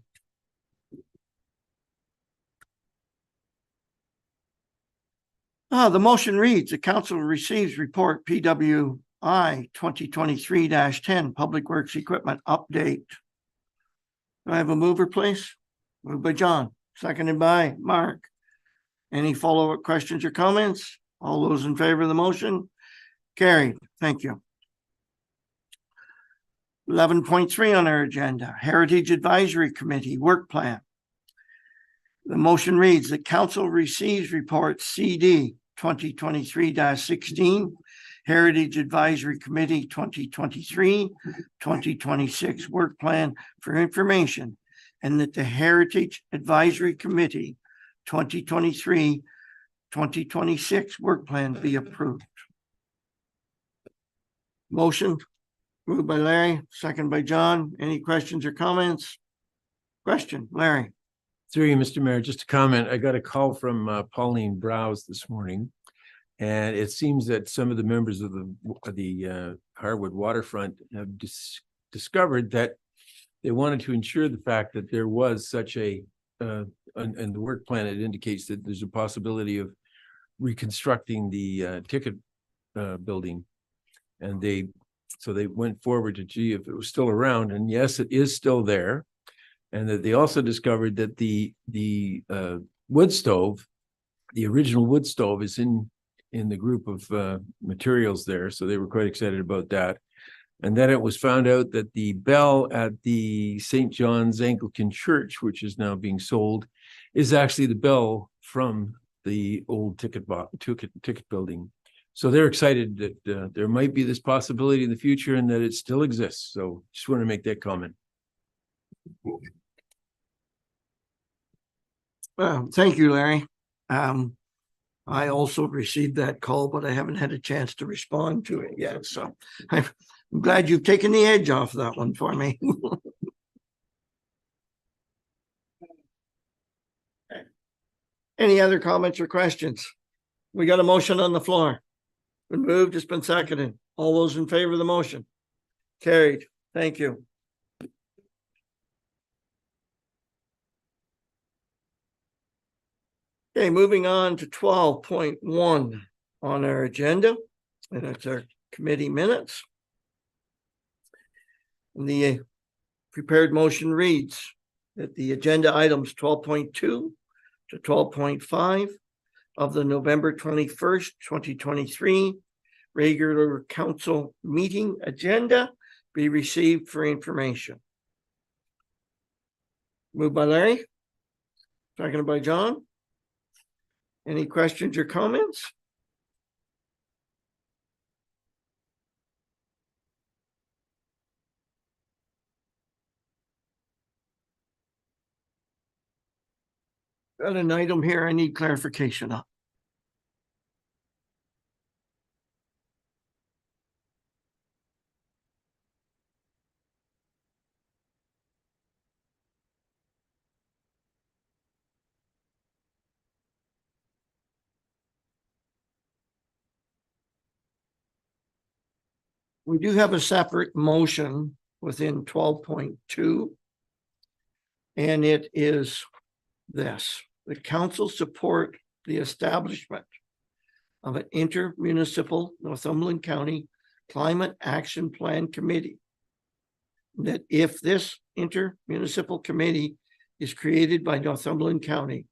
S1: The motion reads, the council receives report PWI 2023-10 Public Works Equipment Update. Do I have a mover, please? Moved by John, seconded by Mark. Any follow-up questions or comments? All those in favor of the motion? Carried. Thank you. 11.3 on our agenda, Heritage Advisory Committee Work Plan. The motion reads, the council receives report CD 2023-16, Heritage Advisory Committee 2023-2026 Work Plan for information, and that the Heritage Advisory Committee 2023-2026 Work Plan be approved. Motion moved by Larry, second by John. Any questions or comments? Question, Larry.
S5: Through you, Mr. Mayor, just a comment. I got a call from Pauline Browse this morning. And it seems that some of the members of the Harwood waterfront have discovered that they wanted to ensure the fact that there was such a, and the work plan, it indicates that there's a possibility of reconstructing the ticket building. And so they went forward to see if it was still around, and yes, it is still there. And that they also discovered that the wood stove, the original wood stove, is in the group of materials there. So they were quite excited about that. And then it was found out that the bell at the St. John's Anglican Church, which is now being sold, is actually the bell from the old ticket building. So they're excited that there might be this possibility in the future and that it still exists. So just want to make that comment.
S1: Well, thank you, Larry. I also received that call, but I haven't had a chance to respond to it yet. So I'm glad you've taken the edge off that one for me. Any other comments or questions? We got a motion on the floor. Been moved, it's been seconded. All those in favor of the motion? Carried. Thank you. Okay, moving on to 12.1 on our agenda, and it's our committee minutes. And the prepared motion reads that the agenda items 12.2 to 12.5 of the November 21st, 2023 regular council meeting agenda be received for information. Moved by Larry, seconded by John. Any questions or comments? Got an item here I need clarification on. We do have a separate motion within 12.2. And it is this: the council support the establishment of an intermunicipal Northumberland County Climate Action Plan Committee. That if this intermunicipal committee is created by Northumberland County,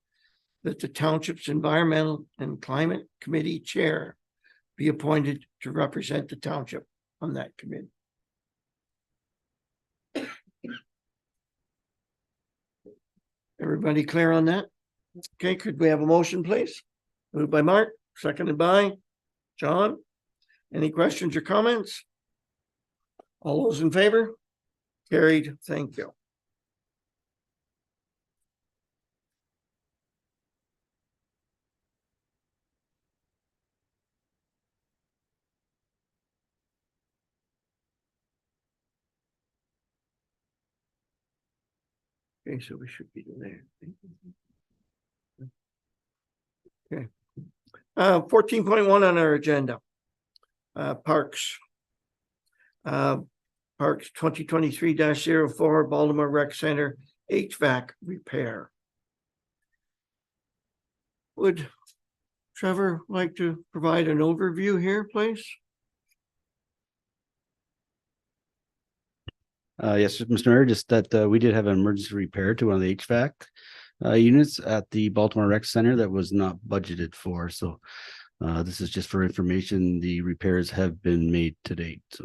S1: that the township's Environmental and Climate Committee Chair be appointed to represent the township on that committee. Everybody clear on that? Okay, could we have a motion, please? Moved by Mark, seconded by John. Any questions or comments? All those in favor? Carried. Thank you. Okay, so we should be there. Okay. 14.1 on our agenda. Parks. Parks 2023-04 Baltimore Rec Center HVAC repair. Would Trevor like to provide an overview here, please?
S15: Yes, Mr. Mayor, just that we did have an emergency repair to one of the HVAC units at the Baltimore Rec Center that was not budgeted for. So this is just for information. The repairs have been made to date. So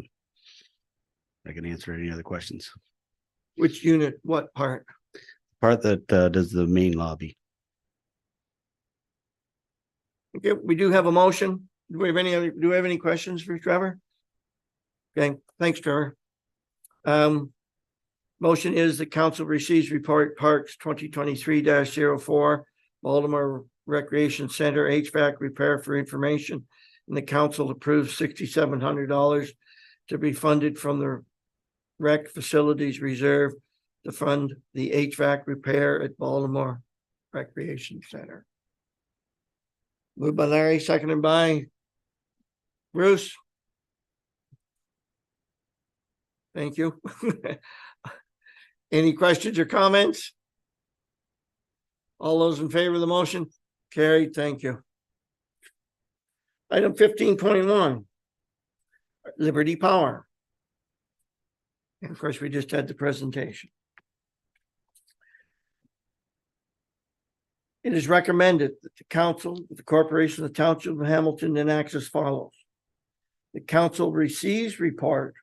S15: I can answer any other questions.
S1: Which unit, what part?
S15: Part that does the main lobby.
S1: Okay, we do have a motion. Do we have any questions for Trevor? Okay, thanks, Trevor. Motion is the council receives report Parks 2023-04 Baltimore Recreation Center HVAC repair for information, and the council approves $6,700 to be funded from the rec facilities reserve to fund the HVAC repair at Baltimore Recreation Center. Moved by Larry, seconded by Bruce. Thank you. Any questions or comments? All those in favor of the motion? Carried, thank you. Item 15.1, Liberty Power. And of course, we just had the presentation. It is recommended that the council, the corporation of the Township of Hamilton enacts as follows. The council receives report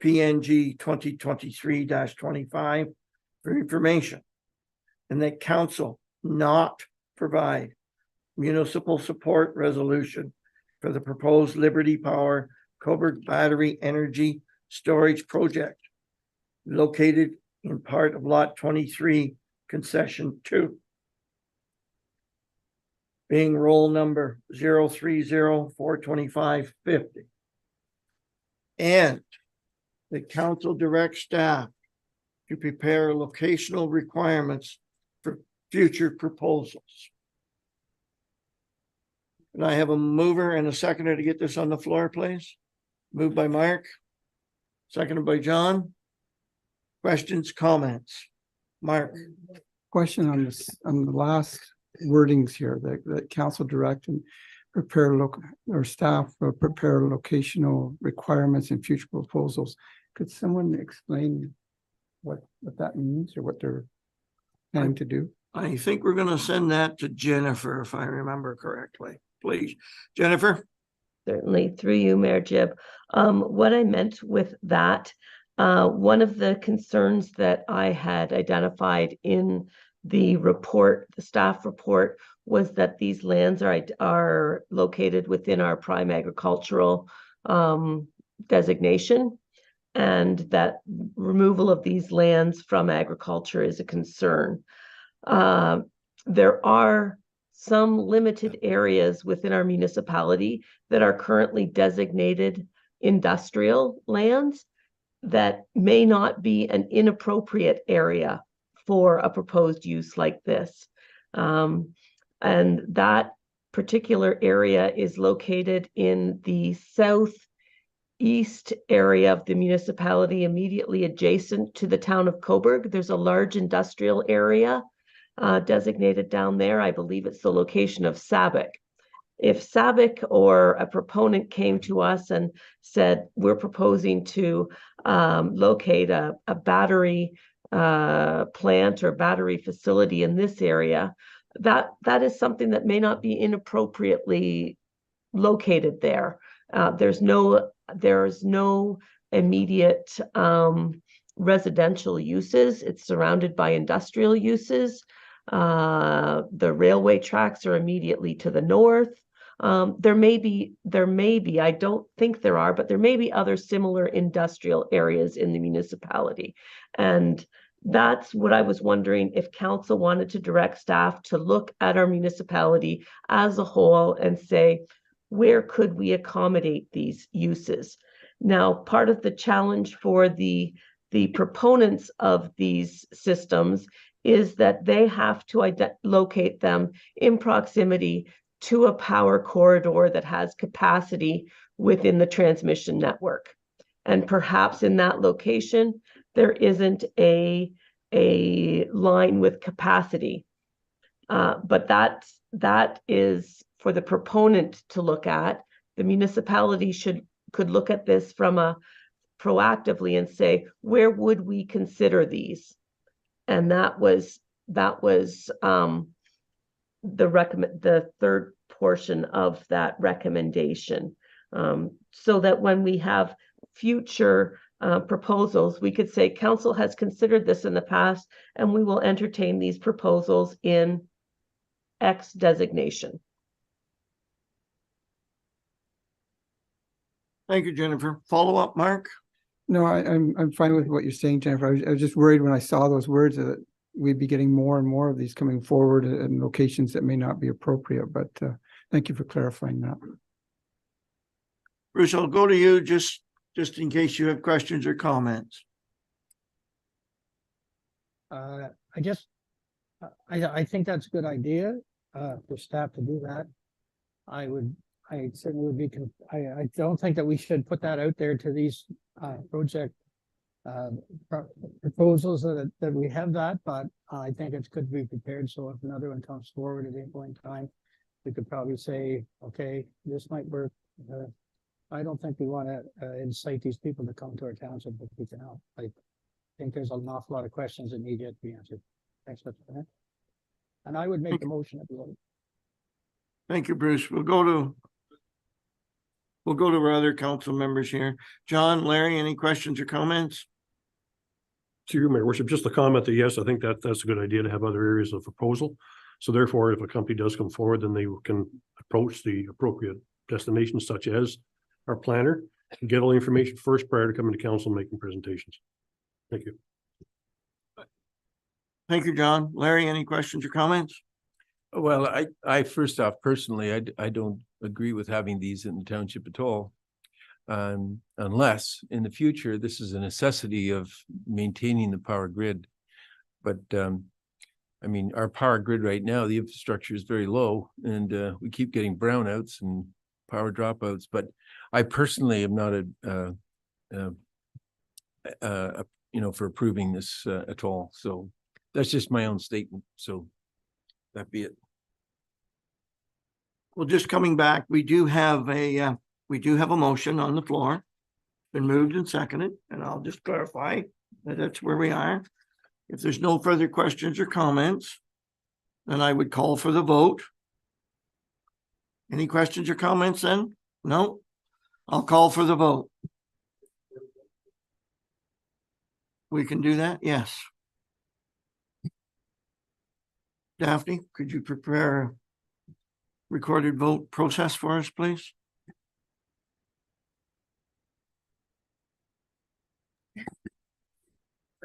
S1: PNG 2023-25 for information, and that council not provide municipal support resolution for the proposed Liberty Power Coburg Battery Energy Storage Project located in part of Lot 23, Concession 2. Being roll number 030-425-50. And the council directs staff to prepare locational requirements for future proposals. And I have a mover and a seconder to get this on the floor, please. Moved by Mark, seconded by John. Questions, comments? Mark.
S2: Question on this, on the last wordings here, that council direct and prepare or staff prepare locational requirements and future proposals. Could someone explain what that means or what they're planning to do?
S1: I think we're gonna send that to Jennifer, if I remember correctly, please. Jennifer?
S9: Certainly, through you, Mayor Jib. What I meant with that, one of the concerns that I had identified in the report, the staff report, was that these lands are located within our prime agricultural designation, and that removal of these lands from agriculture is a concern. There are some limited areas within our municipality that are currently designated industrial lands that may not be an inappropriate area for a proposed use like this. And that particular area is located in the southeast area of the municipality, immediately adjacent to the town of Coburg. There's a large industrial area designated down there. I believe it's the location of SABIC. If SABIC or a proponent came to us and said, we're proposing to locate a battery plant or battery facility in this area, that is something that may not be inappropriately located there. There's no immediate residential uses. It's surrounded by industrial uses. The railway tracks are immediately to the north. There may be, I don't think there are, but there may be other similar industrial areas in the municipality. And that's what I was wondering, if council wanted to direct staff to look at our municipality as a whole and say, where could we accommodate these uses? Now, part of the challenge for the proponents of these systems is that they have to locate them in proximity to a power corridor that has capacity within the transmission network. And perhaps in that location, there isn't a line with capacity. But that is for the proponent to look at. The municipality could look at this from proactively and say, where would we consider these? And that was the third portion of that recommendation, so that when we have future proposals, we could say council has considered this in the past, and we will entertain these proposals in X designation.
S1: Thank you, Jennifer. Follow up, Mark?
S2: No, I'm fine with what you're saying, Jennifer. I was just worried when I saw those words that we'd be getting more and more of these coming forward in locations that may not be appropriate, but thank you for clarifying that.
S1: Bruce, I'll go to you just in case you have questions or comments.
S6: I guess, I think that's a good idea, for staff to do that. I certainly would be, I don't think that we should put that out there to these, project proposals that we have that, but I think it's good to be prepared. So if another one comes forward at any point in time, we could probably say, okay, this might work. I don't think we want to incite these people to come to our township if we can help. I think there's an awful lot of questions that need yet to be answered. Thanks, Mr. Chairman. And I would make the motion if you want.
S1: Thank you, Bruce. We'll go to our other council members here. John, Larry, any questions or comments?
S7: To you, Mayor Worship, just a comment that yes, I think that's a good idea to have other areas of proposal. So therefore, if a company does come forward, then they can approach the appropriate destinations such as our planner and get all the information first prior to coming to council and making presentations. Thank you.
S1: Thank you, John. Larry, any questions or comments?
S5: Well, I first off, personally, I don't agree with having these in the township at all. Unless in the future, this is a necessity of maintaining the power grid. But I mean, our power grid right now, the infrastructure is very low and we keep getting brownouts and power dropouts. But I personally am not for approving this at all. So that's just my own statement. So that be it.
S1: Well, just coming back, we do have a motion on the floor. Been moved and seconded, and I'll just clarify that that's where we are. If there's no further questions or comments, then I would call for the vote. Any questions or comments then? No? I'll call for the vote. We can do that? Yes. Daphne, could you prepare a recorded vote process for us, please?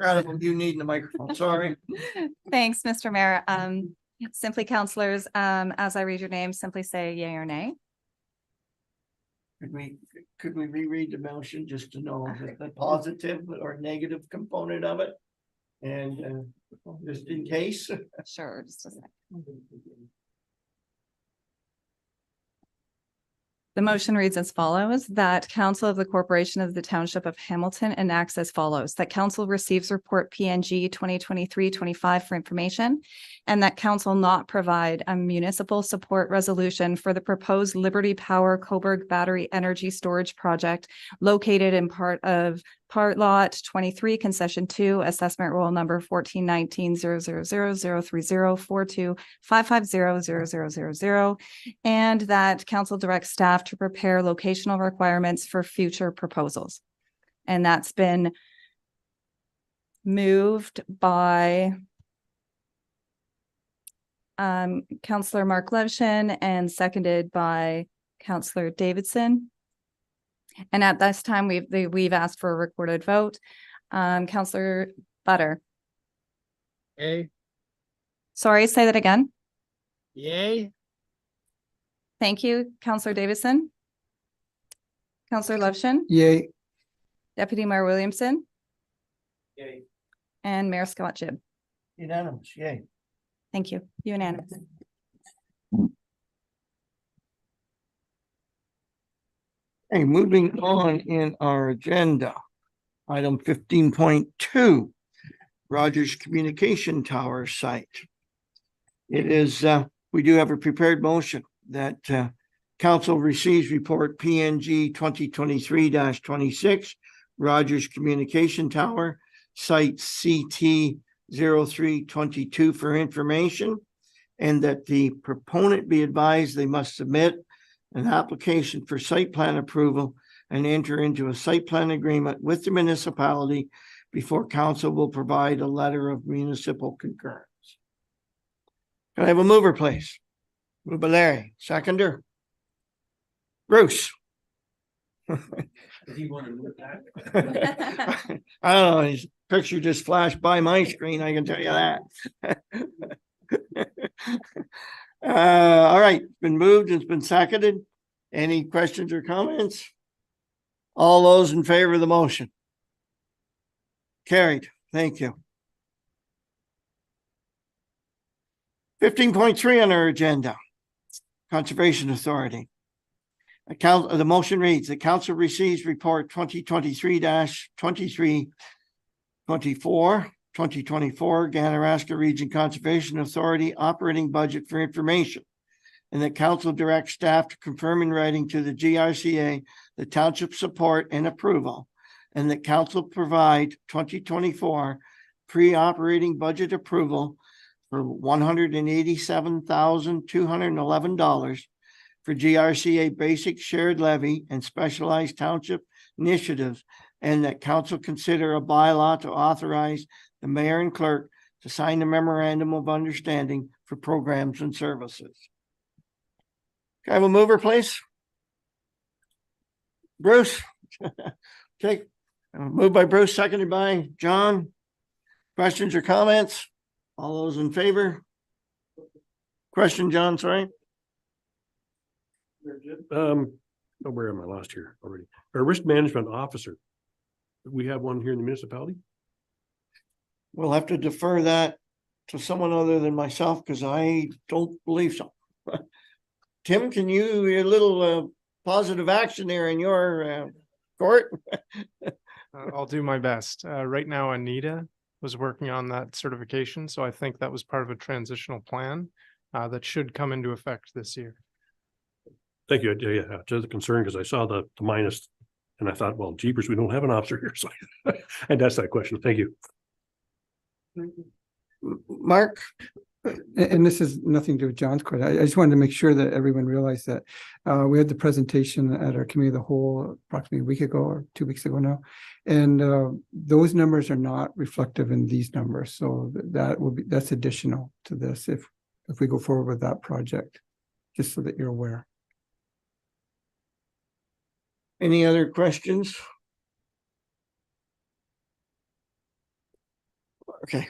S1: You need the microphone, sorry.
S16: Thanks, Mr. Mayor. Simply councilors, as I read your name, simply say yay or nay.
S1: Could we reread the motion just to know the positive or negative component of it? And just in case.
S16: Sure, just a second. The motion reads as follows, that Council of the Corporation of the Township of Hamilton enacts as follows, that Council receives report PNG 2023-25 for information, and that Council not provide a municipal support resolution for the proposed Liberty Power Coburg Battery Energy Storage Project located in part lot 23, concession 2, assessment roll number 1419-000-030-42-550-0000, and that council directs staff to prepare locational requirements for future proposals. And that's been moved by Councillor Mark Levshin and seconded by Councillor Davidson. And at this time, we've asked for a recorded vote. Councillor Butter.
S12: Yay.
S16: Sorry, say that again.
S12: Yay.
S16: Thank you. Councillor Davidson. Councillor Levshin.
S2: Yay.
S16: Deputy Mayor Williamson.
S1: Yay.
S16: And Mayor Scott Gibb.
S1: Unanimous, yay.
S16: Thank you. Unanimous.
S1: Hey, moving on in our agenda, item 15.2, Rogers Communication Tower site. It is, we do have a prepared motion that council receives report PNG 2023-26, Rogers Communication Tower, site CT 0322 for information, and that the proponent be advised they must submit an application for site plan approval and enter into a site plan agreement with the municipality before council will provide a letter of municipal concurrence. Can I have a mover, please? Moved by Larry, seconder. Bruce. I don't know, his picture just flashed by my screen, I can tell you that. All right, it's been moved, it's been seconded. Any questions or comments? All those in favor of the motion? Carried, thank you. 15.3 on our agenda, Conservation Authority. The motion reads, the council receives report 2023-2324, 2024 Ganaraska Region Conservation Authority operating budget for information. And that council directs staff to confirm in writing to the GRCA the township support and approval. And that council provide 2024 pre-operating budget approval for $187,211 for GRCA basic shared levy and specialized township initiatives, and that council consider a bylaw to authorize the mayor and clerk to sign a memorandum of understanding for programs and services. Can I have a mover, please? Bruce? Okay, moved by Bruce, seconded by John. Questions or comments? All those in favor? Question, John, sorry.
S7: Where am I lost here already? Our risk management officer. We have one here in the municipality?
S1: We'll have to defer that to someone other than myself because I don't believe so. Tim, can you, a little positive action there in your court?
S17: I'll do my best. Right now, Anita was working on that certification, so I think that was part of a transitional plan that should come into effect this year.
S7: Thank you. Yeah, just a concern because I saw the minus and I thought, well, jeepers, we don't have an officer here. So and that's that question. Thank you.
S1: Mark?
S2: And this is nothing to do with John's question. I just wanted to make sure that everyone realized that we had the presentation at our committee of the whole approximately a week ago or 2 weeks ago now. And those numbers are not reflective in these numbers. So that's additional to this if we go forward with that project, just so that you're aware.
S1: Any other questions? Okay.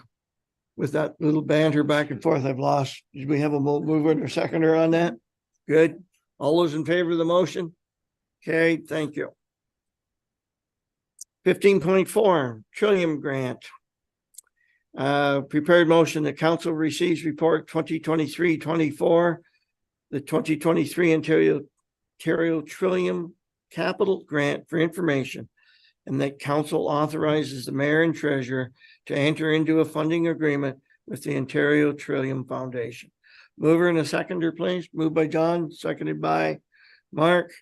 S1: With that little banter back and forth, I've lost. Did we have a mover or seconder on that? Good. All those in favor of the motion? Okay, thank you. 15.4, Trillium Grant. Prepared motion, the council receives report 2023-24, the 2023 Ontario Trillium Capital Grant for information, and that council authorizes the mayor and treasurer to enter into a funding agreement with the Ontario Trillium Foundation. Mover and a seconder, please. Moved by John, seconded by Mark.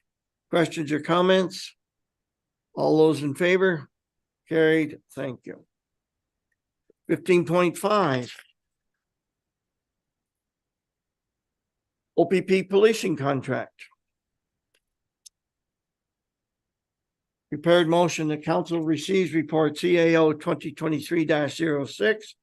S1: Questions or comments? All those in favor? Carried. Thank you. 15.5. OPP policing contract. Prepared motion, the council receives report CAO 2023-06,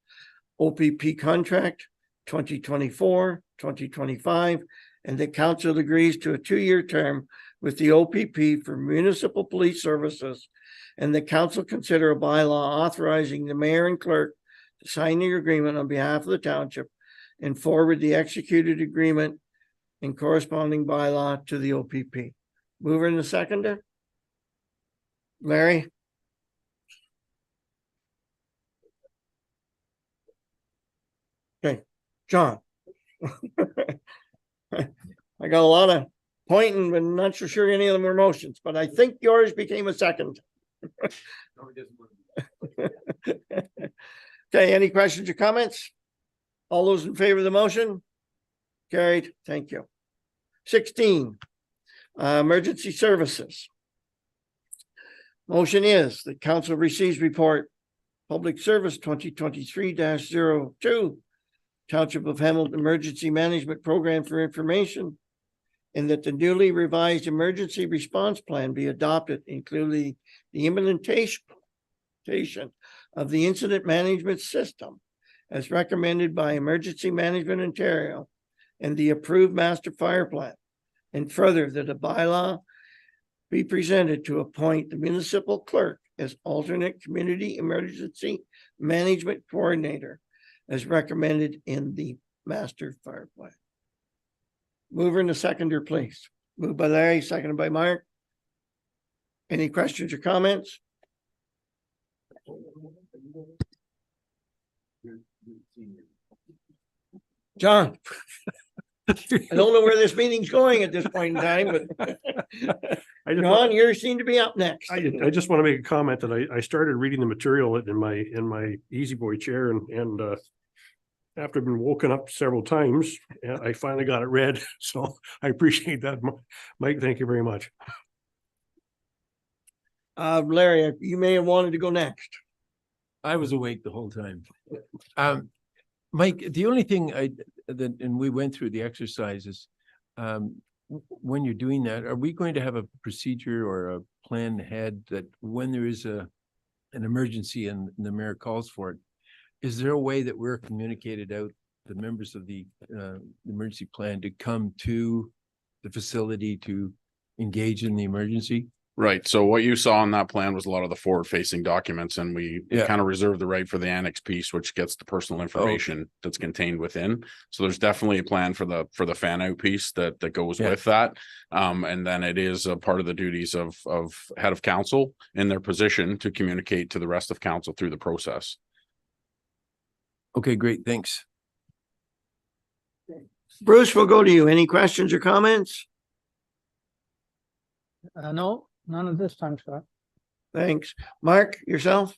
S1: OPP contract 2024-2025, and the council agrees to a 2-year term with the OPP for municipal police services, and the council consider a bylaw authorizing the mayor and clerk to sign the agreement on behalf of the township and forward the executed agreement and corresponding bylaw to the OPP. Mover and the seconder? Larry? Okay, John. I got a lot of pointing, but not so sure any of them were motions, but I think yours became a second. Okay, any questions or comments? All those in favor of the motion? Carried, thank you. 16, emergency services. Motion is the council receives report Public Service 2023-02 Township of Hamilton Emergency Management Program for information, and that the newly revised emergency response plan be adopted, including the implementation of the incident management system as recommended by Emergency Management Ontario and the approved master fire plan, and further that a bylaw be presented to appoint the municipal clerk as alternate community emergency management coordinator as recommended in the master fire plan. Mover and a seconder, please. Moved by Larry, seconded by Mark. Any questions or comments? John? I don't know where this meeting's going at this point in time, but John, you seem to be up next.
S7: I just want to make a comment that I started reading the material in my Easy Boy chair and after I've been woken up several times, I finally got it read. So I appreciate that. Mike, thank you very much.
S1: Larry, you may have wanted to go next.
S5: I was awake the whole time. Mike, the only thing and we went through the exercises, when you're doing that, are we going to have a procedure or a plan ahead that when there is an emergency and the mayor calls for it, is there a way that we're communicated out, the members of the emergency plan, to come to the facility to engage in the emergency?
S18: Right. So what you saw on that plan was a lot of the forward facing documents, and we kind of reserve the right for the annex piece, which gets the personal information that's contained within. So there's definitely a plan for the fan out piece that goes with that. And then it is a part of the duties of head of council in their position to communicate to the rest of council through the process.
S5: Okay, great. Thanks.
S1: Bruce, we'll go to you. Any questions or comments?
S6: No, none of this time, Scott.
S1: Thanks. Mark, yourself?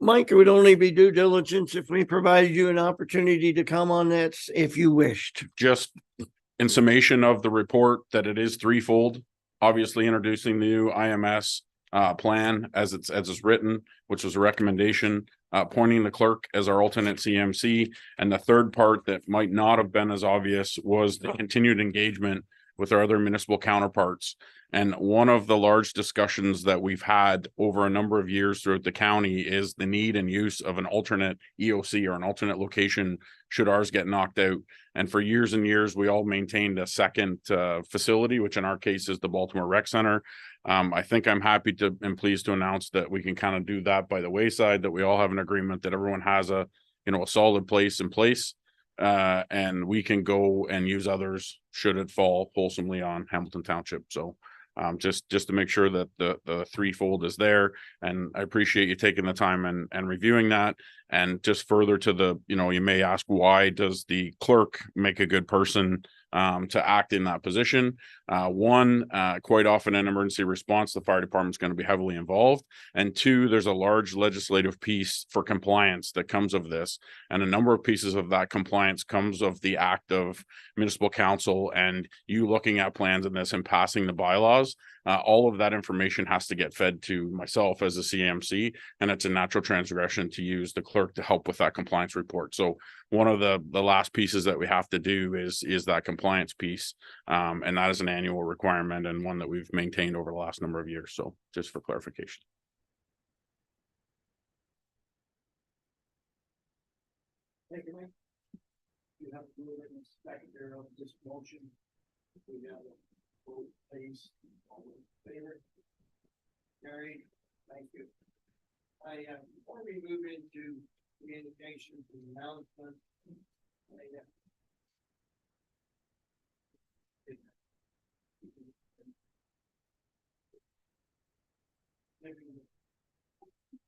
S1: Mike, it would only be due diligence if we provided you an opportunity to come on that if you wished.
S18: Just in summation of the report, that it is threefold, obviously introducing the new IMS plan as it's written, which was a recommendation, appointing the clerk as our alternate CMC. And the third part that might not have been as obvious was the continued engagement with our other municipal counterparts. And one of the large discussions that we've had over a number of years throughout the county is the need and use of an alternate EOC or an alternate location should ours get knocked out. And for years and years, we all maintained a second facility, which in our case is the Baltimore Rec Center. I think I'm happy to and pleased to announce that we can kind of do that by the wayside, that we all have an agreement that everyone has a solid place in place. And we can go and use others should it fall wholesomely on Hamilton Township. So just to make sure that the threefold is there. And I appreciate you taking the time and reviewing that. And just further to the, you may ask, why does the clerk make a good person to act in that position? One, quite often in emergency response, the fire department is going to be heavily involved. And two, there's a large legislative piece for compliance that comes of this. And a number of pieces of that compliance comes of the act of municipal council and you looking at plans in this and passing the bylaws. All of that information has to get fed to myself as a CMC, and it's a natural transgression to use the clerk to help with that compliance report. So one of the last pieces that we have to do is that compliance piece. And that is an annual requirement and one that we've maintained over the last number of years. So just for clarification.
S1: Thank you, Mike. You have to move it in seconder of this motion. We have a vote, please. All in favor? Carried. Thank you. Before we move into communications and announcements,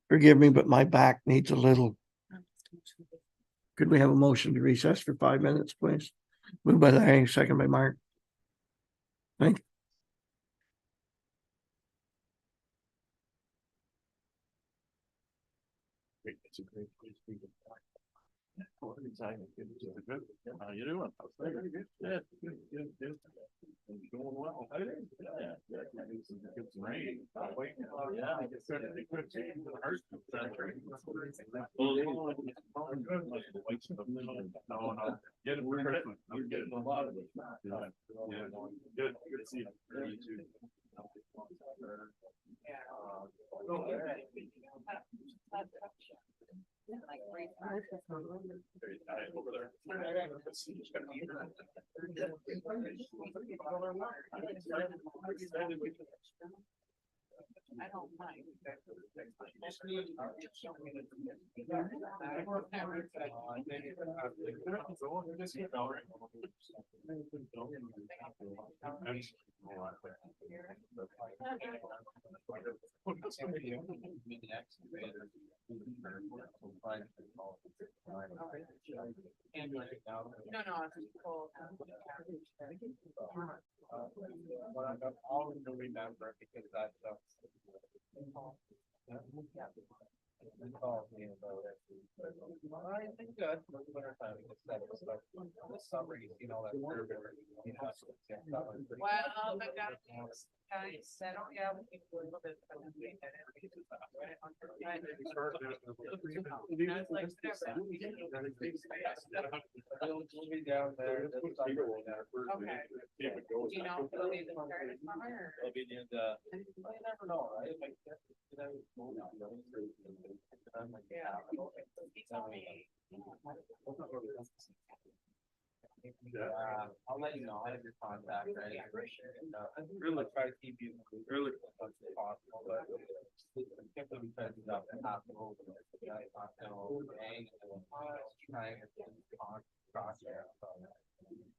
S1: forgive me, but my back needs a little. Could we have a motion to recess for 5 minutes, please? Moved by Larry, second by Mark. Thank you.
S18: It's a great place to be. How you doing? Very good. Yeah, good. It's going well. Yeah. Get some rain. Yeah, I guess certainly could change the heart. Get it. I'm getting a lot of it. Yeah, good to see you.
S10: I don't mind. No, no, it's cool.
S13: But I'm always gonna remember because that's. I think good. Winter time, it gets better, so this summer, you see all that. Well, the guys said, oh, yeah, we can do a little bit. We'll be down there. Okay. Do you know if it'll be the start of summer or? It'll be in the, you never know, right? Like, yeah. I'll let you know. I have your contact. Right? I really try to keep you really as much as possible, but can't be because it's up and half over.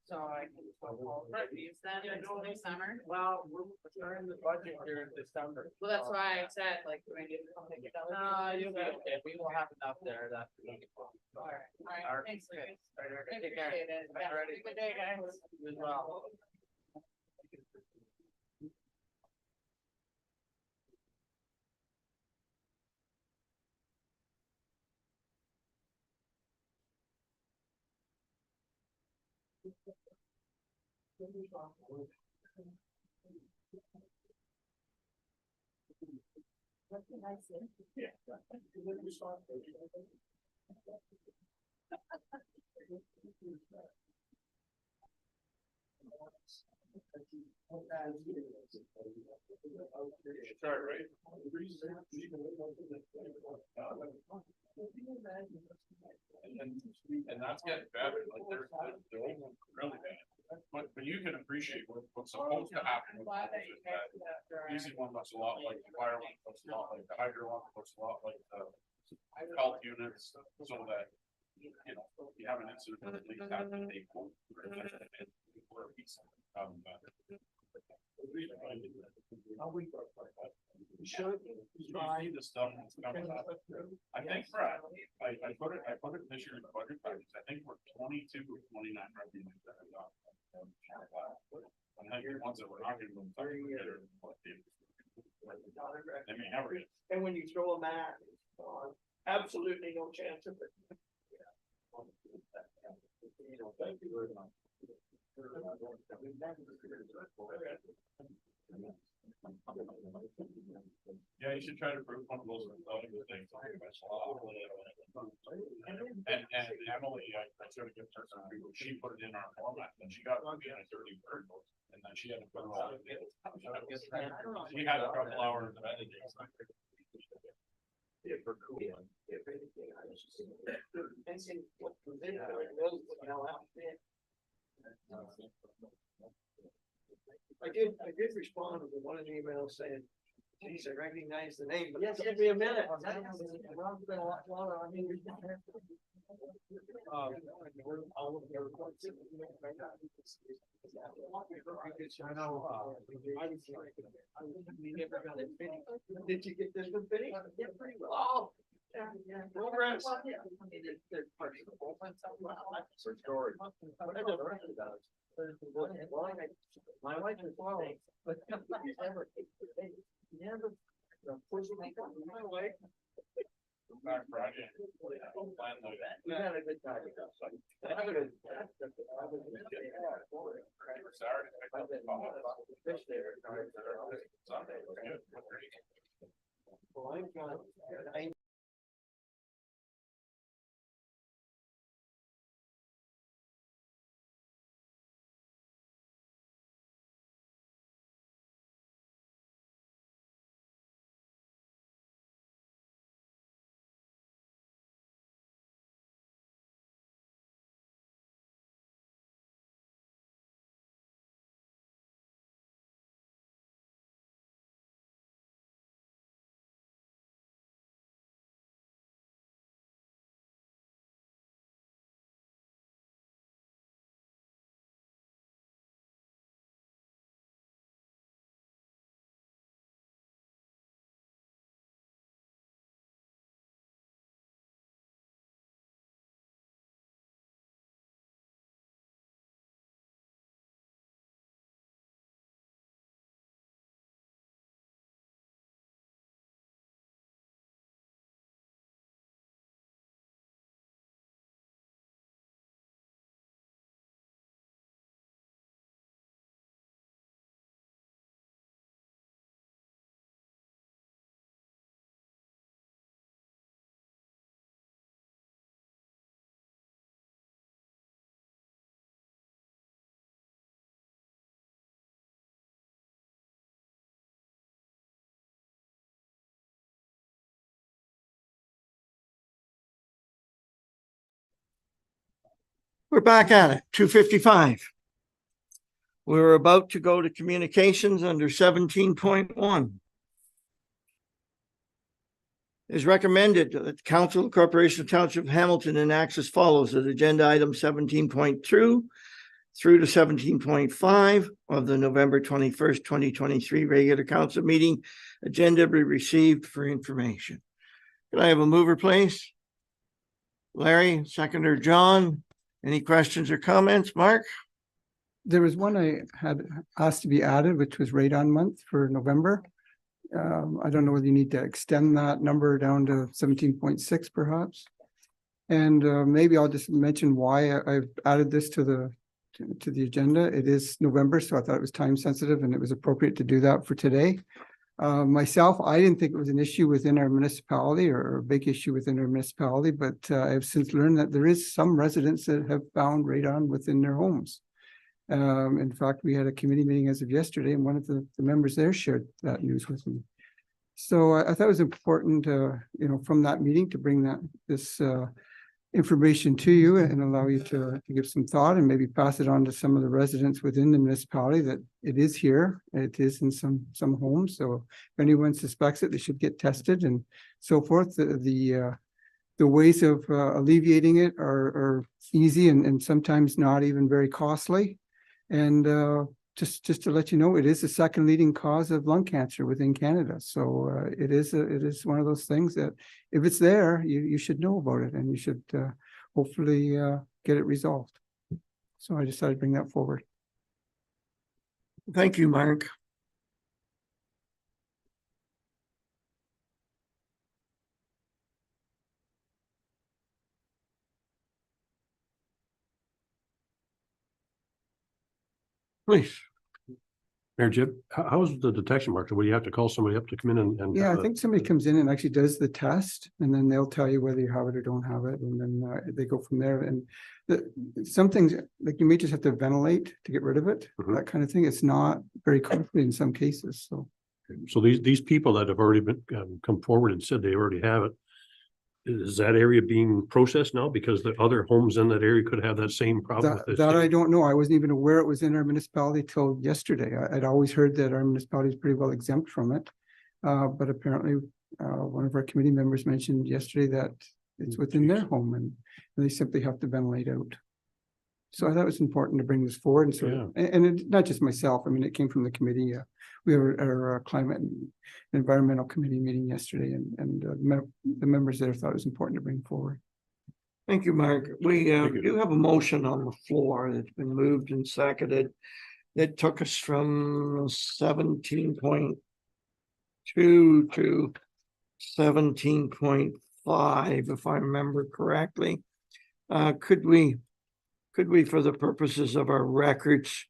S13: So I can use that in the summer. Well, we're starting the budget here in December. Well, that's why I said, like, do I need to come take it? You'll be okay. We will have enough there that. All right. Thanks, Lucas. Take care. Appreciate it. Have a good day, guys. You as well.
S18: Start, right? And that's getting better, like they're really bad. But you can appreciate what's supposed to happen. With those is that easy one looks a lot like the fire one, looks a lot like the hydro one, looks a lot like the health units, so that, you know, you have an incident, at least have to take one. Or a piece of we should try the stuff that's coming up. I think, Brad, I put it this year in the budget package. I think we're 22 or 29 revenues that are done. And then the ones that we're not gonna go. I mean, every.
S1: And when you throw a mat, absolutely no chance of it.
S18: Thank you very much. Yeah, you should try to prove one of those things. And Emily, I sort of give her some, she put it in our format and she got it in a 30 word, and then she had to put it all in. We had a couple hours of editing.
S1: If we're cool. If anything, I was just. And see what was in there, you know, I did respond to one of the emails saying, geez, I recognize the name, but give me a minute. Ron's been a lot longer. I mean. I know. Did you get this one finished? Yeah, pretty well. Oh. Yeah. Progress. My wife is well, but never, my wife.
S18: Back Friday.
S1: We had a good time. Well, I've got, We're back at it, 2:55. We're about to go to communications under 17.1. It is recommended that the Council of the Corporation of Township of Hamilton enacts as follows: that agenda item 17.2 through to 17.5 of the November 21st, 2023 regular council meeting agenda be received for information. Can I have a mover, please? Larry, seconder John. Any questions or comments? Mark?
S2: There was one I had asked to be added, which was radon month for November. I don't know whether you need to extend that number down to 17.6 perhaps. And maybe I'll just mention why I've added this to the agenda. It is November, so I thought it was time sensitive and it was appropriate to do that for today. Myself, I didn't think it was an issue within our municipality or a big issue within our municipality, but I've since learned that there is some residents that have found radon within their homes. In fact, we had a committee meeting as of yesterday, and one of the members there shared that news with me. So I thought it was important, from that meeting to bring this information to you and allow you to give some thought and maybe pass it on to some of the residents within the municipality that it is here. It is in some homes. So if anyone suspects it, they should get tested and so forth. The ways of alleviating it are easy and sometimes not even very costly. And just to let you know, it is the second leading cause of lung cancer within Canada. So it is one of those things that if it's there, you should know about it and you should hopefully get it resolved. So I decided to bring that forward.
S1: Thank you, Mark. Please.
S7: Mayor Jib, how's the detection marker? Will you have to call somebody up to come in and?
S2: Yeah, I think somebody comes in and actually does the test and then they'll tell you whether you have it or don't have it. And then they go from there. And some things, like you may just have to ventilate to get rid of it, that kind of thing. It's not very costly in some cases, so.
S7: So these people that have already been come forward and said they already have it, is that area being processed now? Because the other homes in that area could have that same problem. with this
S2: That I
S7: too.
S2: don't know. I wasn't even aware it was in our municipality till yesterday. I'd always heard that our municipality is pretty well exempt from it. But apparently, one of our committee members mentioned yesterday that it's within their home and they simply have to ventilate out. So I thought it was important to bring this forward and sort of, and it, not just myself, I mean, it came from the committee. We have our climate and environmental committee meeting yesterday and the members there thought it was important to bring forward.
S1: Thank you, Mark. We do have a motion on the floor that's been moved and seconded. That took us from 17.2 to 17.5, if I remember correctly. Could we, for the purposes of our records,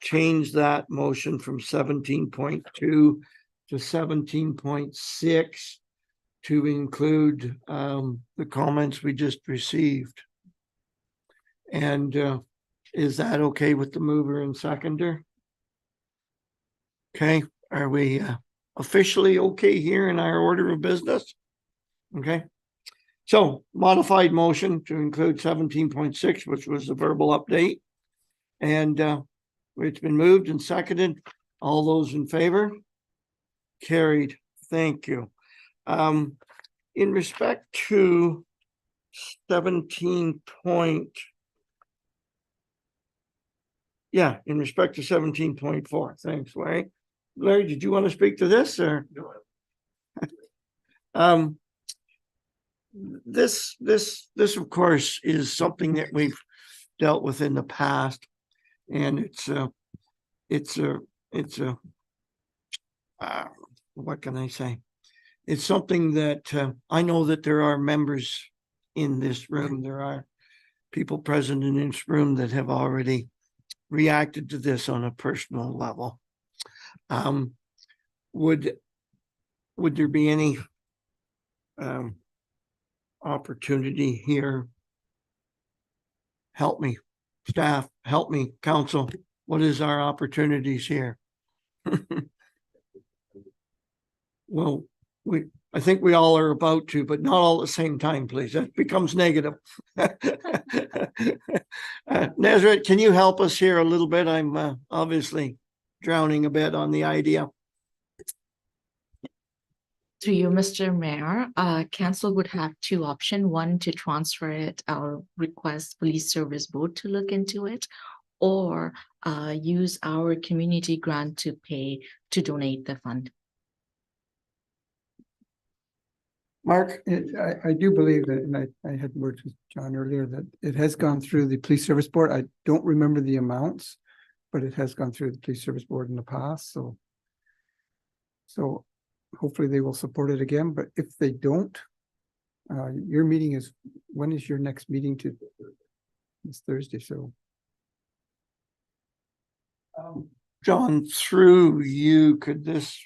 S1: change that motion from 17.2 to 17.6 to include the comments we just received? And is that okay with the mover and seconder? Okay, are we officially okay here in our order of business? Okay. So modified motion to include 17.6, which was the verbal update. And it's been moved and seconded. All those in favor? Carried. Thank you. In respect to 17.4. Thanks, Larry. Larry, did you want to speak to this or? This of course is something that we've dealt with in the past, and it's what can I say? It's something that I know that there are members in this room. There are people present in this room that have already reacted to this on a personal level. Would there be any opportunity here? Help me, staff, help me, council. What is our opportunities here? Well, I think we all are about to, but not all at the same time, please. That becomes negative. Nazareth, can you help us here a little bit? I'm obviously drowning a bit on the idea.
S19: Through you, Mr. Mayor, council would have two options. One, to transfer it or request police service board to look into it, or use our community grant to to donate the fund.
S2: Mark, I do believe that, and I had words with John earlier, that it has gone through the police service board. I don't remember the amounts, but it has gone through the police service board in the past, so hopefully they will support it again, but if they don't, your meeting is, when is your next meeting to? It's Thursday, so.
S1: John, through you, could this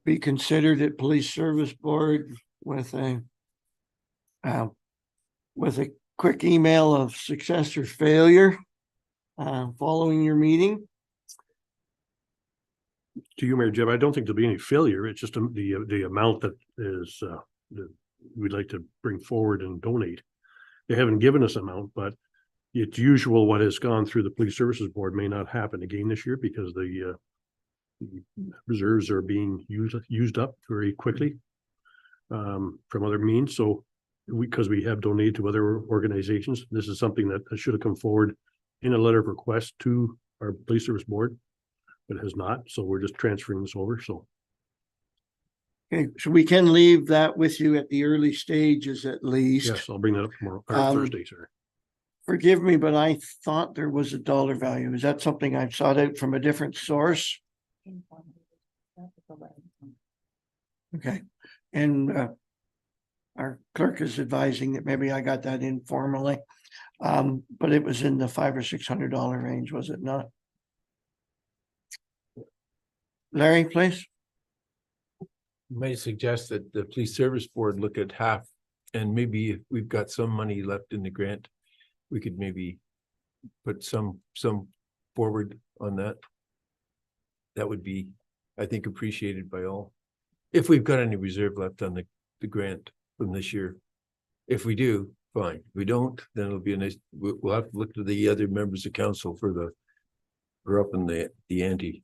S1: be considered at police service board with a quick email of success or failure following your meeting?
S7: To you, Mayor Jim, I don't think there'll be any failure. It's just the amount that is that we'd like to bring forward and donate. They haven't given us amount, but it's usual what has gone through the police services board may not happen again this year because the reserves are being used up very quickly from other means. So because we have donated to other organizations, this is something that should have come forward in a letter of request to our police service board, but has not. So we're just transferring this over. So.
S1: Okay, so we can leave that with you at the early stages at least.
S7: Yes, I'll bring that up tomorrow, or Thursday, sir.
S1: Forgive me, but I thought there was a dollar value. Is that something I've sought out from a different source? Okay, and our clerk is advising that maybe I got that informally, but it was in the $500 or $600 range, was it not? Larry, please.
S5: Might suggest that the police service board look at half, and maybe if we've got some money left in the grant, we could maybe put some forward on that. That would be, I think, appreciated by all. If we've got any reserve left on the grant from this year. If we do, fine. If we don't, then it'll be a nice, we'll have to look to the other members of council for up in the ante.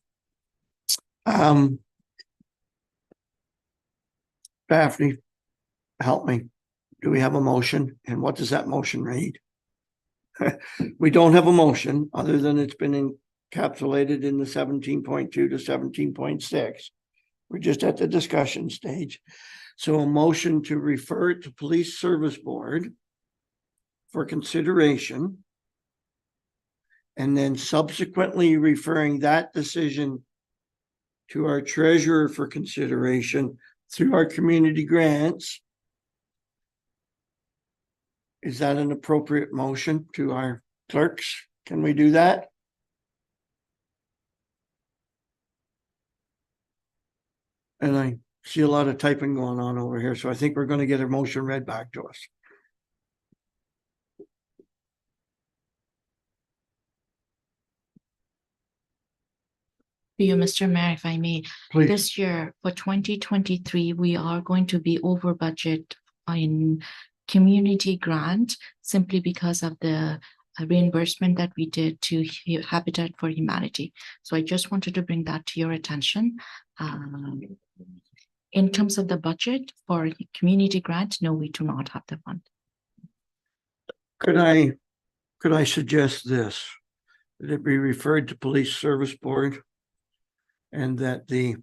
S1: Daphne, help me. Do we have a motion? And what does that motion read? We don't have a motion other than it's been encapsulated in the 17.2 to 17.6. We're just at the discussion stage. So a motion to refer it to police service board for consideration, and then subsequently referring that decision to our treasurer for consideration through our community grants. Is that an appropriate motion to our clerks? Can we do that? And I see a lot of typing going on over here, so I think we're going to get a motion read back to us.
S19: To you, Mr. Mayor, if I may,
S1: Please.
S19: this year for 2023, we are going to be over budget in community grant simply because of the reimbursement that we did to Habitat for Humanity. So I just wanted to bring that to your attention. In terms of the budget for community grant, no, we do not have the fund.
S1: Could I suggest this? That it be referred to police service board and that the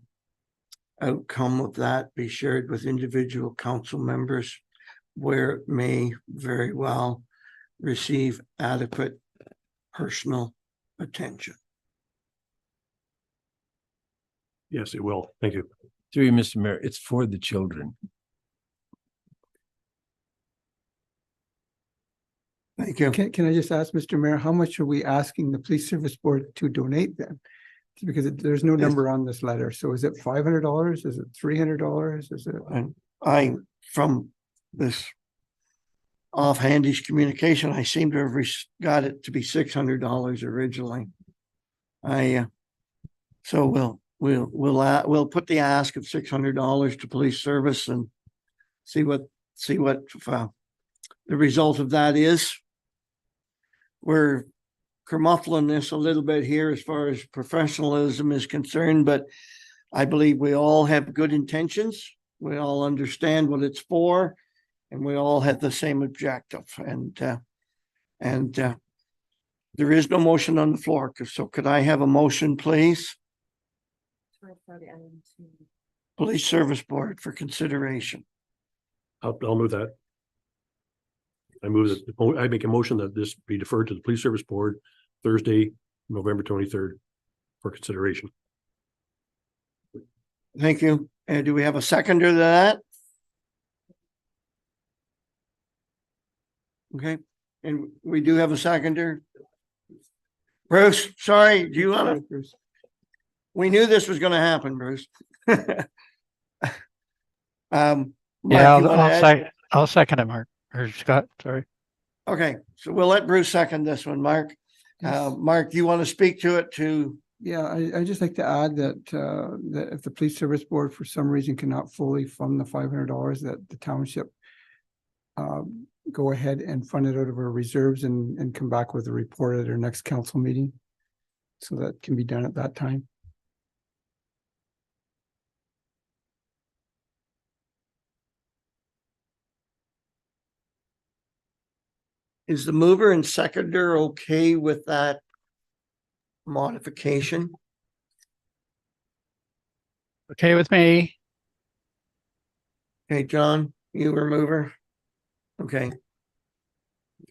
S1: outcome of that be shared with individual council members where it may very well receive adequate personal attention.
S7: Yes, it will. Thank you.
S5: Through you, Mr. Mayor, it's for the children.
S1: Thank you.
S2: Can I just ask, Mr. Mayor, how much are we asking the police service board to donate then? Because there's no number on this letter. So is it $500? Is it $300? Is it?
S1: And from this offhandish communication, I seem to have got it to be $600 originally. So we'll we'll put the ask of $600 to police service and see what the result of that is. We're kermuffling this a little bit here as far as professionalism is concerned, but I believe we all have good intentions. We all understand what it's for, and we all have the same objective. And there is no motion on the floor. So could I have a motion, please? Police Service Board for consideration.
S7: I'll move that. I make a motion that this be deferred to the Police Service Board Thursday, November 23rd for consideration.
S1: Thank you. And do we have a seconder to that? Okay, and we do have a seconder. Bruce, sorry, do you want to? We knew this was going to happen, Bruce.
S6: Yeah, I'll second it, Mark, or Scott, sorry.
S1: Okay, so we'll let Bruce second this one, Mark. Mark, you want to speak to it too?
S2: Yeah, I just like to add that that if the Police Service Board for some reason cannot fully fund the $500, that the township go ahead and fund it out of our reserves and come back with a report at our next council meeting. So that can be done at that time.
S1: Is the mover and seconder okay with that modification?
S6: Okay with me.
S1: Okay, John, you were mover. Okay.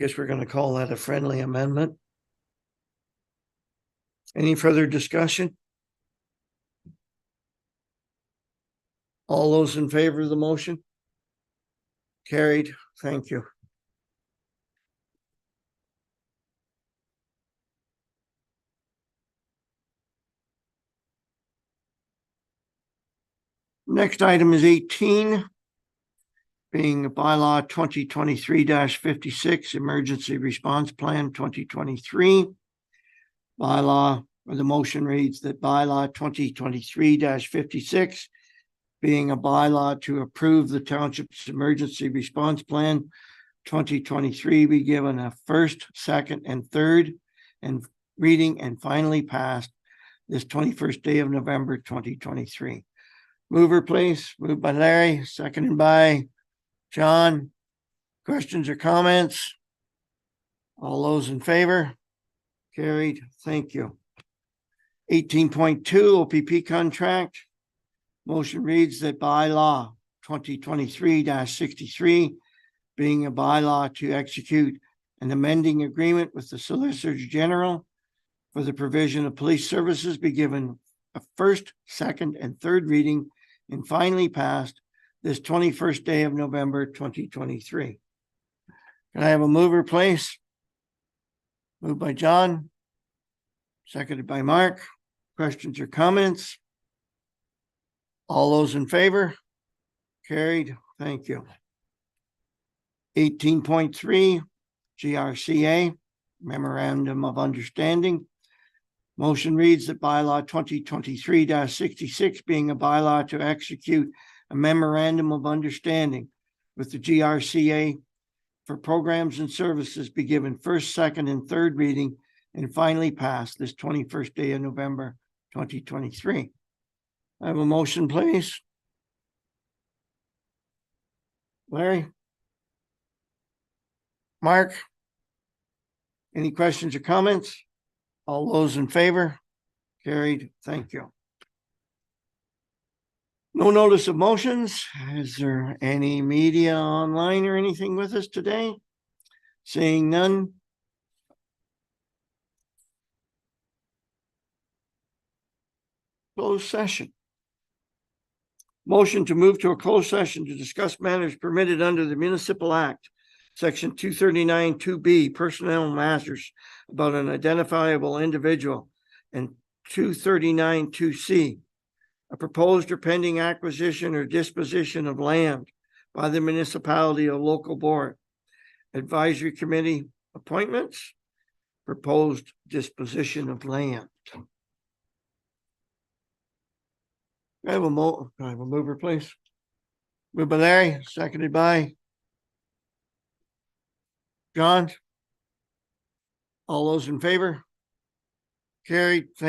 S1: Guess we're going to call that a friendly amendment. Any further discussion? All those in favor of the motion? Carried. Thank you. Next item is 18, being bylaw 2023-56, Emergency Response Plan 2023. Bylaw, or the motion reads that bylaw 2023-56, being a bylaw to approve the township's emergency response plan 2023, be given a first, second, and third and reading and finally passed this 21st day of November 2023. Mover, please. Moved by Larry, seconded by John. Questions or comments? All those in favor? Carried. Thank you. 18.2 OPP contract. Motion reads that bylaw 2023-63, being a bylaw to execute an amending agreement with the Solicitor General for the provision of police services, be given a first, second, and third reading and finally passed this 21st day of November 2023. Can I have a mover, please? Moved by John, seconded by Mark. Questions or comments? All those in favor? Carried. Thank you. 18.3 GRCA Memorandum of Understanding. Motion reads that bylaw 2023-66, being a bylaw to execute a memorandum of understanding with the GRCA for programs and services, be given first, second, and third reading and finally passed this 21st day of November 2023. I have a motion, please. Larry? Mark? Any questions or comments? All those in favor? Carried. Thank you. No notice of motions. Is there any media online or anything with us today? Seeing none. Closed session. Motion to move to a closed session to discuss matters permitted under the Municipal Act, Section 239 2B, personnel matters about an identifiable individual, and 239 2C, a proposed or pending acquisition or disposition of land by the municipality or local board. Advisory committee appointments, proposed disposition of land. I have a mover, please. Moved by Larry, seconded by John. All those in favor? Carried. Thank